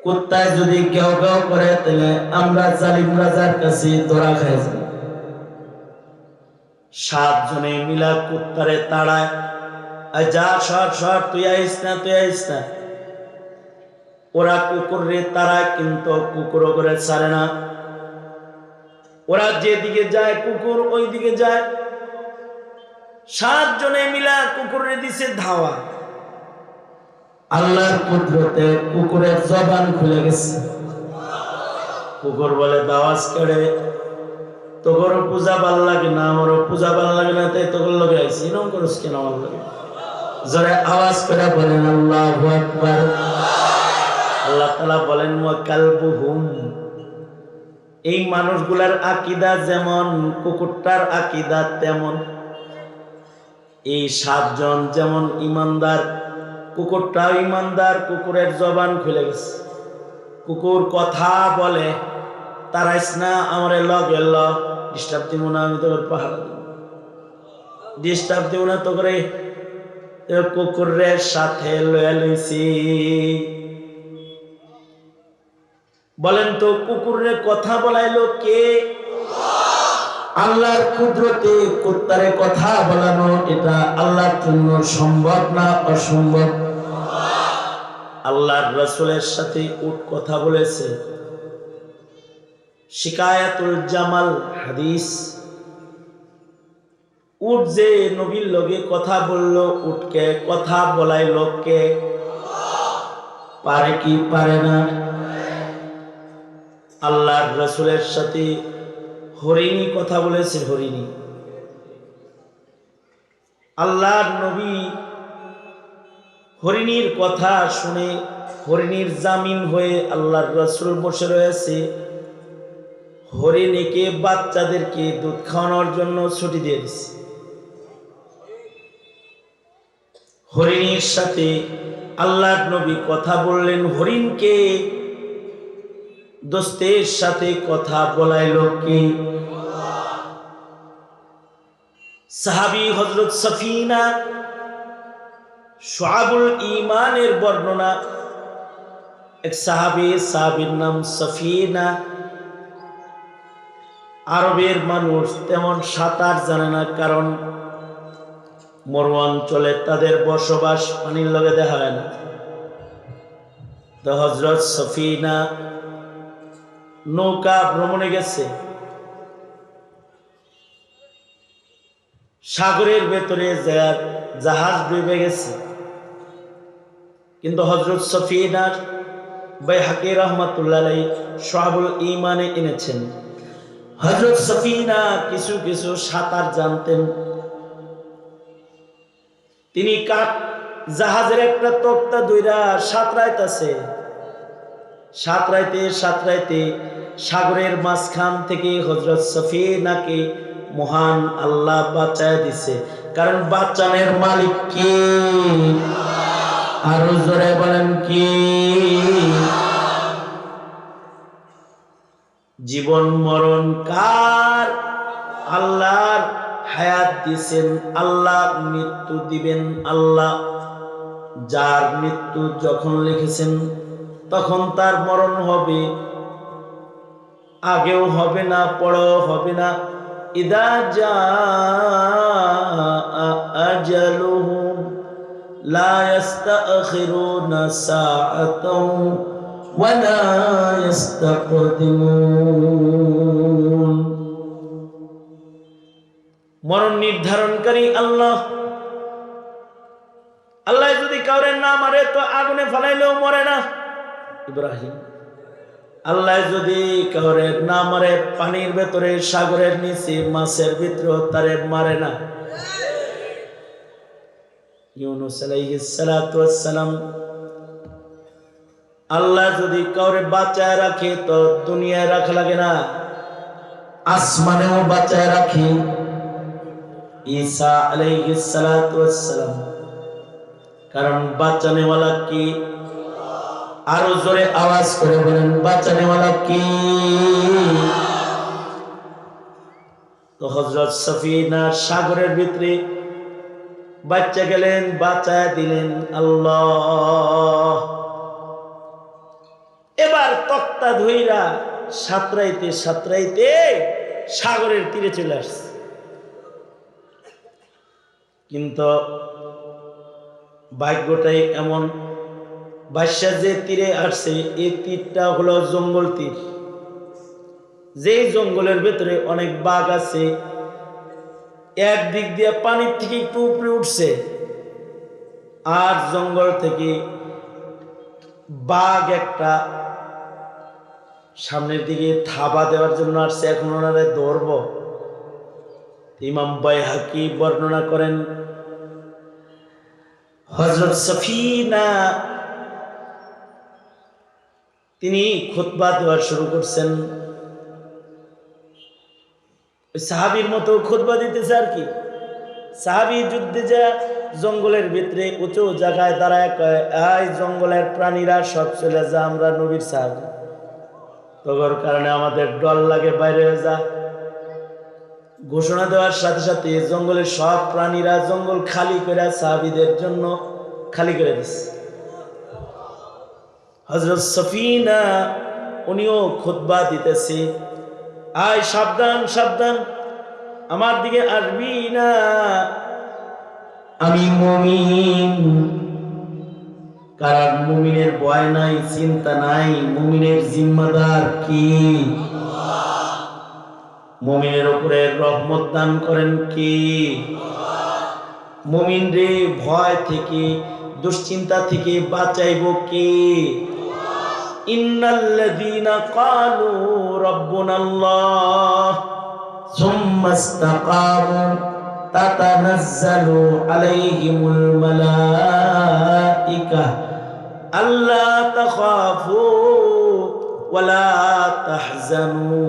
কুত্তায় যদি কেউ কেউ করে তাহলে আমরা জালিম রাজার কাছে ধরা খাই যাব। 7 জনে মিলা কুত্তারে তাড়ায়, যা সর সর, তুই আইস না, তুই আইস না। ওরা কুকুরে তাড়ায়, কিন্তু কুকুর করে ছাড়ে না। ওরা যেদিকে যায় কুকুর ওই দিকে যায়। 7 জনে মিলা কুকুরে দিছে ধাওয়া। আল্লাহর কুদরতে কুকুরের জবান খুলে গেছে। কুকুর বলে, দাওয়াজ কেড়ে, তোর পূজা ভাল লাগে না, আমারও পূজা ভাল লাগে না, তাই তোর লগে আইছি। এরকম করস কেন আমার লাগে? জোরে আওয়াজ করে বলেন আল্লাহু আকবার। আল্লাহ তাআলা বলেন, ওয়া কালবুহুম, এই মানুষগুলার আকীদা যেমন কুকুরটার আকীদা তেমন। এই 7 জন যেমন ইমানদার, কুকুরটাও ইমানদার। কুকুরের জবান খুলে গেছে, কুকুর কথা বলে। তারাইস না আমারে লগে ল ডিস্টার্ব দিব না, আমি তোর পাহারা দিব, ডিস্টার্ব দিব না তো করে কুকুরের সাথে লয়ে লইছি। বলেন তো কুকুরের কথা বলাইলো কে? আল্লাহর কুদরতে কুত্তারে কথা বলানো এটা আল্লাহর জন্য সম্ভব না অসম্ভব? আল্লাহর রাসূলের সাথে উট কথা বলেছে। শিকায়াতুল জামাল হাদিস, উট যে নবীর লগে কথা বলল, উটকে কথা বলাইলো কে? পারে কি পারে না? আল্লাহর রাসূলের সাথে হরিণী কথা বলেছে। হরিণী, আল্লাহর নবী হরিণীর কথা শুনে হরিণীর জামিন হয়ে আল্লাহর রাসূল বসে রয়েছে। হরিণীকে বাচ্চাদেরকে দুধ খাওয়ানোর জন্য ছুটি দিয়ে দিচ্ছে। হরিণীর সাথে আল্লাহর নবী কথা বললেন। হরিণকে দোস্তের সাথে কথা বলাইলো কে? সাহাবী হযরত সফিনা, শুআবুল ঈমানের বর্ণনা। এক সাহাবীর নাম সফিনা। আরবের মানুষ তেমন সাঁতার জানে না, কারণ মরু অঞ্চলে তাদের বসবাস, পানির লগে দেখা হয় না। তো হযরত সফিনা নৌকা ভ্রমণে গেছে, সাগরের ভেতরে জাহাজ ডুবে গেছে। কিন্তু হযরত সফিনা বাইহাকী রাহমাতুল্লাহ আলাইহি শুআবুল ঈমানে এনেছেন। হযরত সফিনা কিছু কিছু সাঁতার জানতেন। তিনি জাহাজের একটা তক্তা দইরা সাঁতরাইতেছে। সাঁতরাইতে সাগরের মাঝখান থেকে হযরত সফিনাকে মহান আল্লাহ বাঁচায় দিছে। কারণ বাঁচানোর মালিক কে? আরো জোরে বলেন কি? জীবন মরণ কার? আল্লাহর। হায়াত দিছেন আল্লাহ, মৃত্যু দিবেন আল্লাহ। যার মৃত্যু যখন লিখেছেন তখন তার মরণ হবে, আগেও হবে না, পরেও হবে না। ইদা জাআ আজালুহুম লা ইস্তাখিরুনা সাআতাও ওয়া লা ইস্তাকদিমুন। মরণ নির্ধারণকারী আল্লাহ। আল্লাহ যদি কাউরে না মারে তো আগুনে ফেলাইলেও মরে না। ইব্রাহিম। আল্লাহ যদি কাউরে না মারে পানির ভেতরে, সাগরের নিচে, মাছের ভিতরে তারে মারে না। ইউনূস আলাইহিস সালাতু ওয়াস সালাম। আল্লাহ যদি কাউরে বাঁচায় রাখে তো দুনিয়ায় রাখা লাগে না, আসমানেও বাঁচায় রাখে। ঈসা আলাইহিস সালাতু ওয়াস সালাম। কারণ বাঁচানেওয়ালা কি? আরো জোরে আওয়াজ করে বলেন, বাঁচানেওয়ালা কি? তো হযরত সফিনা সাগরের ভিতরে বাচ্চা গেলেন, বাঁচায় দিলেন আল্লাহ। এবার তক্তা ধইরা সাঁতরাইতে সাগরের তীরে চলে আসছে। কিন্তু ভাগ্যটাই এমন, বাদশা যে তীরে আসছে এই তীরটা হলো জঙ্গল তীর। যেই জঙ্গলের ভেতরে অনেক বাঘ আছে। একদিক দিয়ে পানির থেকে একটু উপরে উঠছে, আর জঙ্গল থেকে বাঘ একটা সামনের দিকে থাবা দেওয়ার জন্য আসছে। এখন ওনারা ধরব। ইমাম বাইহাকী বর্ণনা করেন, হযরত সফিনা তিনি খুতবা দেওয়া শুরু করছেন। সাহাবীর মতো খুতবা দিতেছে আর কি। সাহাবী যুদ্ধে যা জঙ্গলের ভিতরে উঁচু জায়গায় দাঁড়ায় কয়, এই জঙ্গলের প্রাণীরা সব চলে যা, আমরা নবীর সাহাবী। তোর কারণে আমাদের ডর লাগে বাইরে হয়ে যা। ঘোষণা দেওয়ার সাথে সাথে জঙ্গলের সব প্রাণীরা জঙ্গল খালি করে সাহাবীদের জন্য খালি করে দিচ্ছে। হযরত সফিনা উনিও খুতবা দিতেছে, আয় সাবধান সাবধান, আমার দিকে আসবি না, আমি মুমিন। কারণ মুমিনের ভয় নাই, চিন্তা নাই, মুমিনের জিম্মাদার কি? মুমিনের উপরে রহমত দান করেন কি? মুমিন রে ভয় থেকে দুশ্চিন্তা থেকে বাঁচাইব কে? ইন্নাল্লাযীনা ক্বালু রাব্বুনাল্লাহ সুম্মা ইসতাকামু তাতানাজ্জালু আলাইহিমুল মালাইকা আল্লা তাখাফু ওয়ালা তাহজানু।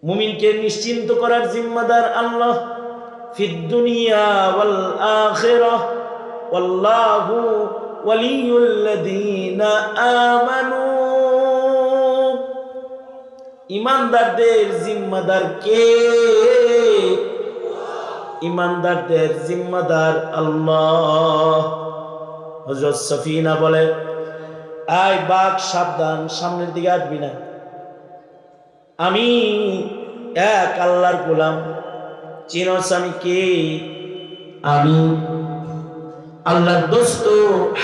মুমিনকে নিশ্চিন্ত করার জিম্মাদার আল্লাহ, ফিদ দুনিয়া ওয়াল আখিরাহ, ওয়াল্লাহু ওয়ালিয়ুল্লাযীনা আমানু। ঈমানদারদের জিম্মাদার কে? ঈমানদারদের জিম্মাদার আল্লাহ। হযরত সফিনা বলে, আয় বাঘ সাবধান, সামনের দিকে আসবি না, আমি এক আল্লাহর গোলাম। চিনোস আমি কে? আমি আল্লাহর দোস্ত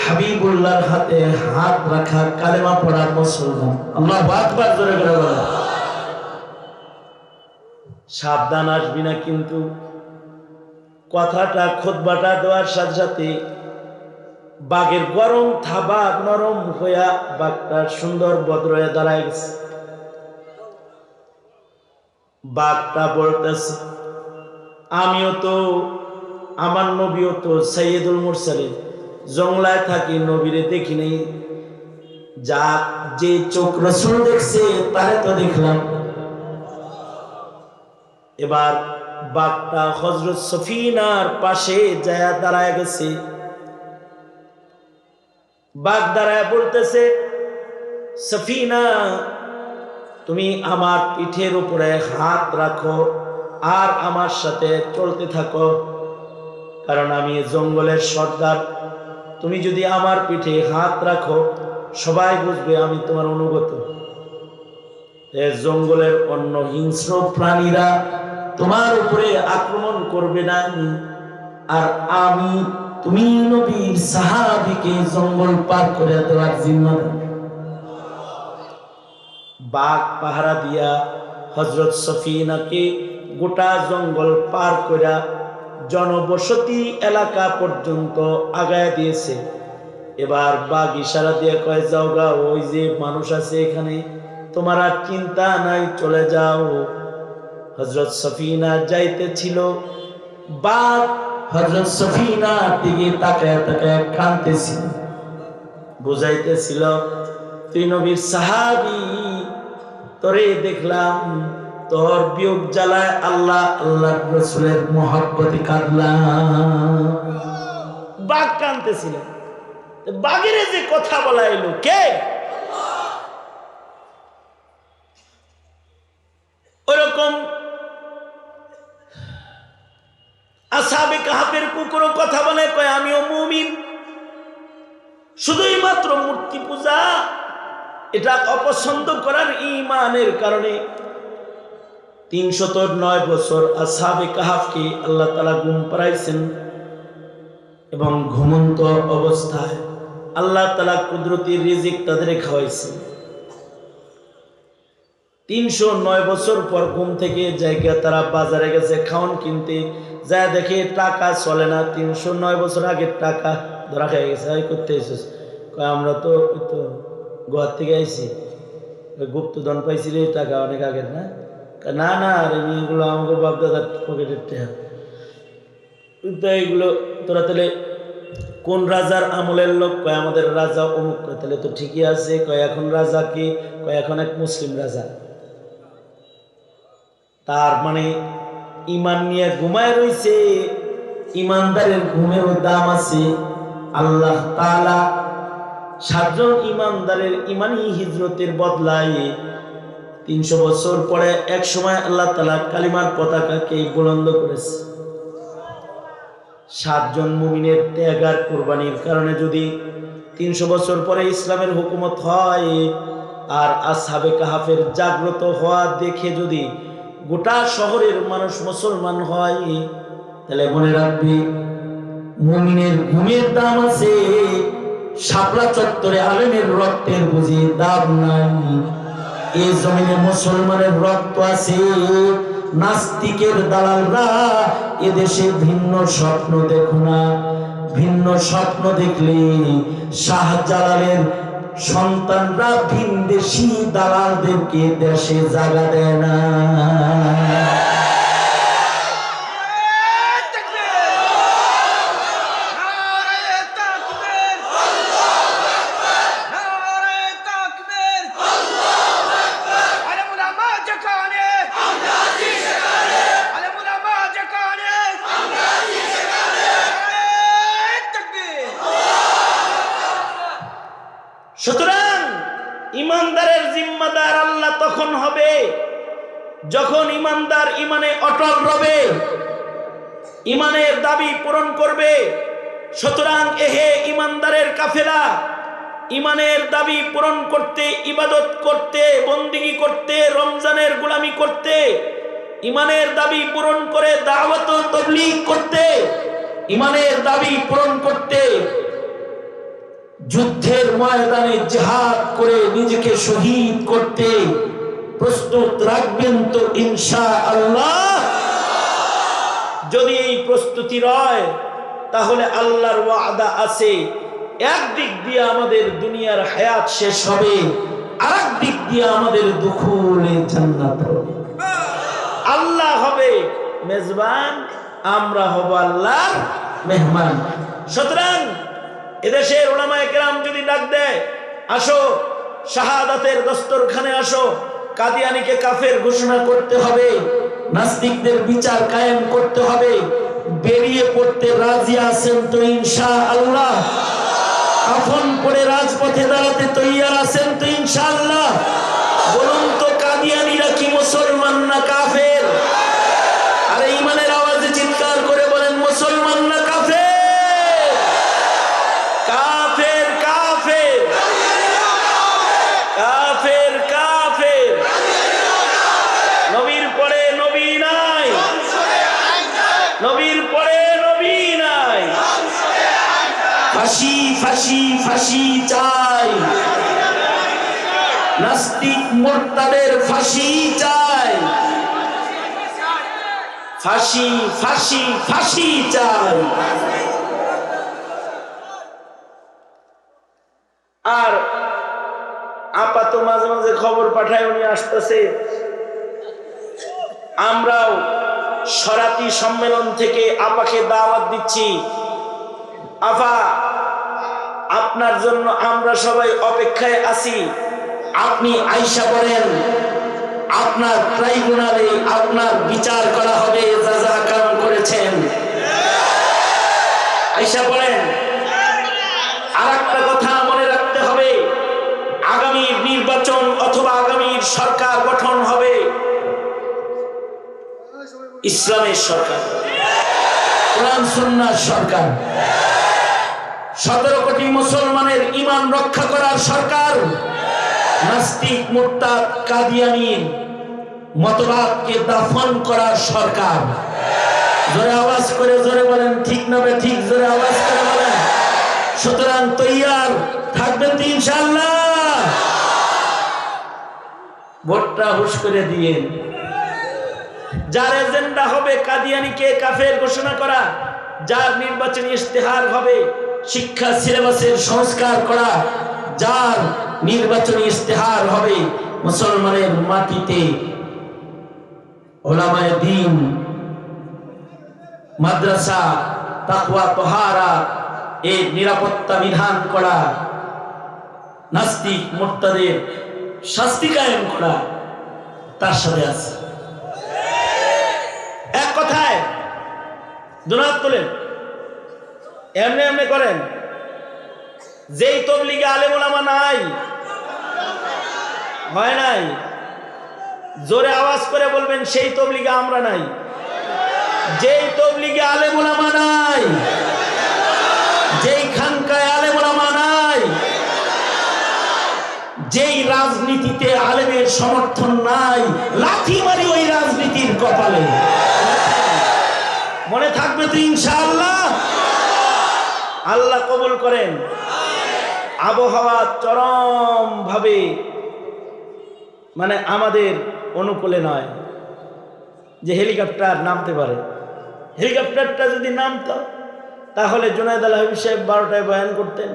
হাবিবুল্লাহর হাতে হাত রাখা কালেমা পড়া মুসলমান। আল্লাহু আকবার, জোরে করে বলো। সাবধান আসবি না, কিন্তু কথাটা খুতবাটা দেওয়ার সাথে সাথে বাঘের গরম থাবা নরম হইয়া বাঘটা সুন্দর ভদ্র হয়ে দাঁড়ায় গেছে। বাঘটা বলতেছে, আমিও তো, আমার নবীও তো সাইয়্যিদুল মুরসালিন, জংলায় থাকি, নবীরে দেখি নাই, যা যে চোখ রাসূল দেখছে তারে তো দেখলাম। এবার বাঘটা হযরত সফিনার পাশে যায় দাঁড়ায় গেছে। বাঘ দাঁড়ায় বলতেছে, সফিনা তুমি আমার পিঠের উপরে হাত রাখো আর আমার সাথে চলতে থাকো, কারণ আমি জঙ্গলের সর্দার। তুমি যদি আমার পিঠে হাত রাখো সবাই বুঝবে আমি তোমার অনুগত। জঙ্গলের অন্য হিংস্র প্রাণীরা তোমার উপরে আক্রমণ করবে না, আর আমি, তুমি নবীর সাহাবীকে জঙ্গল পার করে দেওয়ার জিম্মাদার। বাঘ পাহারা দিয়া হযরত সফিনাকে গোটা জঙ্গল পার করে জনবসতি এলাকা পর্যন্ত আগায় দিয়েছে। এবার বাঘ ইশারা দিয়ে কয়, যাও গা, ওই যে মানুষ আছে এখানে, তোমার আর চিন্তা নাই, চলে যাও। হযরত সফিনা যাইতেছিল, বাঘ হযরত সফিনার দিকে তাকায় তাকায় কাঁদতেছিল, বুঝাইতেছিল, তুই নবীর সাহাবী, তোরে দেখলাম, তোর বিয়োগ জ্বালায় আল্লাহ আল্লাহর রাসূলের মহব্বতে কাঁদলাম। বাঘ কাঁদতেছিল। বাঘের যে কথা বলা এলো কে? ওরকম আসহাবে কাহাফের কুকুরও কথা বলে, কয় আমিও মুমিন। শুধুই মাত্র মূর্তি পূজা এটা অপছন্দ করার ঈমানের কারণে ৩০৯ বছর আসহাবে কাহাফকে আল্লাহ তাআলা ঘুম পাড়াইছেন, এবং ঘুমন্ত অবস্থায় আল্লাহ তাআলা কুদরতি রিজিক তাদের খাওয়াইছেন। ৩০৯ বছর পর ঘুম থেকে জায়গা তারা বাজারে গেছে খাওন কিনতে, যা দেখে টাকা চলে না। ৩০৯ বছর আগের টাকা ধরা খেয়ে গেছে। করতে এসেছিস? আমরা তো গোয়ার থেকে আইছি, গুপ্তধন পাইছিল, টাকা অনেক আগের। না না না, এগুলো আমাকে বাপদাদার পকেটের টাকা। এইগুলো তোরা তাহলে কোন রাজার আমলের লোক? কয় আমাদের রাজা অমুক। কয় তাহলে তো ঠিকই আছে। কয় এখন রাজা কি? কয় এখন এক মুসলিম রাজা। তার মানে ইমান নিয়ে ঘুমায় রইছে। ইমানদারের ঘুমেরও দাম আছে। আল্লাহ তাআলা সাতজন ইমানদারের ইমানি হিজরতের বদলায় 300 বছর পরে এক সময় আল্লাহ তাআলা কালিমার পতাকাকে বুলন্দ করেছে। 7 জন মুমিনের ত্যাগ আর কুরবানির কারণে যদি 300 বছর পরে ইসলামের হুকুমত হয়, আর আসহাবে কাহাফের জাগ্রত হওয়া দেখে যদি গোটা শহরের মানুষ মুসলমান হয়, তাহলে মনে রাখবি মুমিনের ঘুমের দাম আছে, শাপলা চত্বরে আলেমের রক্তের বুঝি দাম নাই। এই জমিনে মুসলমানের রক্ত আছে। নাস্তিকের দালালরা এদেশে ভিন্ন স্বপ্ন দেখো না, ভিন্ন স্বপ্ন দেখলে শাহজালালের সন্তানরা ভিনদেশি দালালদেরকে দেশে জায়গা দেয় না। সুতরাং ইমানদারের জিম্মাদার আল্লাহ তখন হবে যখন ইমানদার ইমানে অটল রবে, ইমানের দাবি পূরণ করবে। সুতরাং এহে ইমানদারের কাফেলা, ইমানের দাবি পূরণ করতে, ইবাদত করতে, বন্দিগি করতে, রমজানের গোলামি করতে, ইমানের দাবি পূরণ করে দাওয়াত ও তাবলীগ করতে, ইমানের দাবি পূরণ করতে যুদ্ধের ময়দানে জিহাদ করে নিজেকে শহীদ করতে প্রস্তুত রাখবেন তো ইনশাআল্লাহ। যদি এই প্রস্তুতি রয় তাহলে আল্লাহর ওয়াদা আছে, একদিক দিয়ে আমাদের দুনিয়ার হায়াত শেষ হবে, আরেক দিক দিয়ে আমাদের দুখুলে জান্নাত হবে। আল্লাহ হবে মেজবান, আমরা হব আল্লাহর মেহমান। সুতরাং এদেশের উলামায়ে কেরাম যদি ডাক দেয়, আসো শাহাদাতের দস্তরখানে আসো, কাদিয়ানীকে কাফের ঘোষণা করতে হবে, নাস্তিকদের বিচার কায়েম করতে হবে, বেরিয়ে পড়তে রাজি আছেন তো ইনশাআল্লাহ? কাফন পরে রাজপথে দাঁড়াতে তৈয়ার আছেন তো ইনশাআল্লাহ? বলুন তো কাদিয়ানীরা কি মুসলমান না কাফের? আরে ইমানের আওয়াজে চিৎকার করে বলেন, মুসলমান না কাফের? কাফের কাফের কাফের কাফের। নবীর পরে নবী নাই, নবীর পরে নবী নাই। ফাঁসি ফাঁসি ফাঁসি চাই, নাস্তিক মুরতাদের ফাঁসি চাই, ফাঁসি ফাঁসি ফাঁসি চাই। আর আপা তো মাঝে মাঝে খবর পাঠায় উনি আসতেছে। আমরাও সরাতি সম্মেলন থেকে আপাকে দাওয়াত দিচ্ছি। আপা, আপনার জন্য আমরা সবাই অপেক্ষায় আছি। আপনি আইসা বলেন, আপনার ট্রাইব্যুনালে আপনার বিচার করা হবে যা যা কাম করেছেন। আইসা বলেন। আর একটা কথা মনে রাখতে হবে, আগামীর নির্বাচন অথবা আগামীর সরকার গঠন হবে ইসলামের সরকার, কোরআন সুন্নাহর সরকার, 17 কোটি মুসলমানের ঈমান রক্ষা করার সরকার, নাস্তিক মুরতাদ কাদিয়ানীর মতবাদকে দাফন করার সরকার। জোরে আওয়াজ করে জোরে বলেন, ঠিক না ঠিক? জোরে আওয়াজ করে বলেন। সুতরাং তৈয়ার থাকবেন তো ইনশাআল্লাহ? ভোটটা হুশ করে দিয়ে যার এজেন্ডা হবে কাদিয়ানীকে কাফের ঘোষণা করা, যার নির্বাচনী ইশতেহার হবে শিক্ষা সিলেবাসের সংস্কার করা, যার নির্বাচনী ইশতেহার হবে মুসলমানের মাটিতে উলামায়ে দ্বীন, মাদ্রাসা, তাকওয়া, তাহারা এই নিরাপত্তা বিধান করা, নাস্তিক মুরতাদের শাস্তি কায়েম করা, তার সাথে আছে। এক কথায় দুনাত তোলেন, এমনি এমনি করেন, যেই তবলিগে আলেম ওলামা নাই, হয় নাই? জোরে আওয়াজ করে বলবেন সেই তবলিগে আমরা নাই। যেই তবলিগে আলেম ওলামা নাই, যেই খানকায় আলেম ওলামা নাই, যেই রাজনীতিতে আলেমের সমর্থন নাই, লাথি মারি ওই রাজনীতির কপালে। মনে থাকবে তো ইনশাআল্লাহ? আল্লাহ কবুল করেন। আবহাওয়া চরম ভাবে মানে আমাদের অনুকূলে নয় যে হেলিকপ্টার নামতে পারে। হেলিকপ্টারটা যদি নামতো তাহলে জুনায়েদ আল হাবিব সাহেব 12টায় বয়ান করতেন,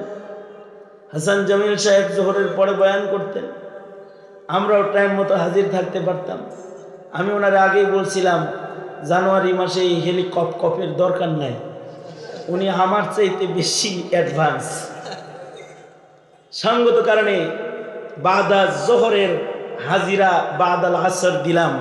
হাসান জামিল সাহেব জোহরের পরে বয়ান করতেন, আমরাও টাইম মতো হাজির থাকতে পারতাম। আমি ওনারে আগেই বলছিলাম জানুয়ারি মাসে এই হেলিকপ্টারের দরকার নাই, উনি আমার চাইতে বেশি অ্যাডভান্স। সঙ্গত কারণে বাদা জোহরের হাজিরা বাদাল আসর দিলাম।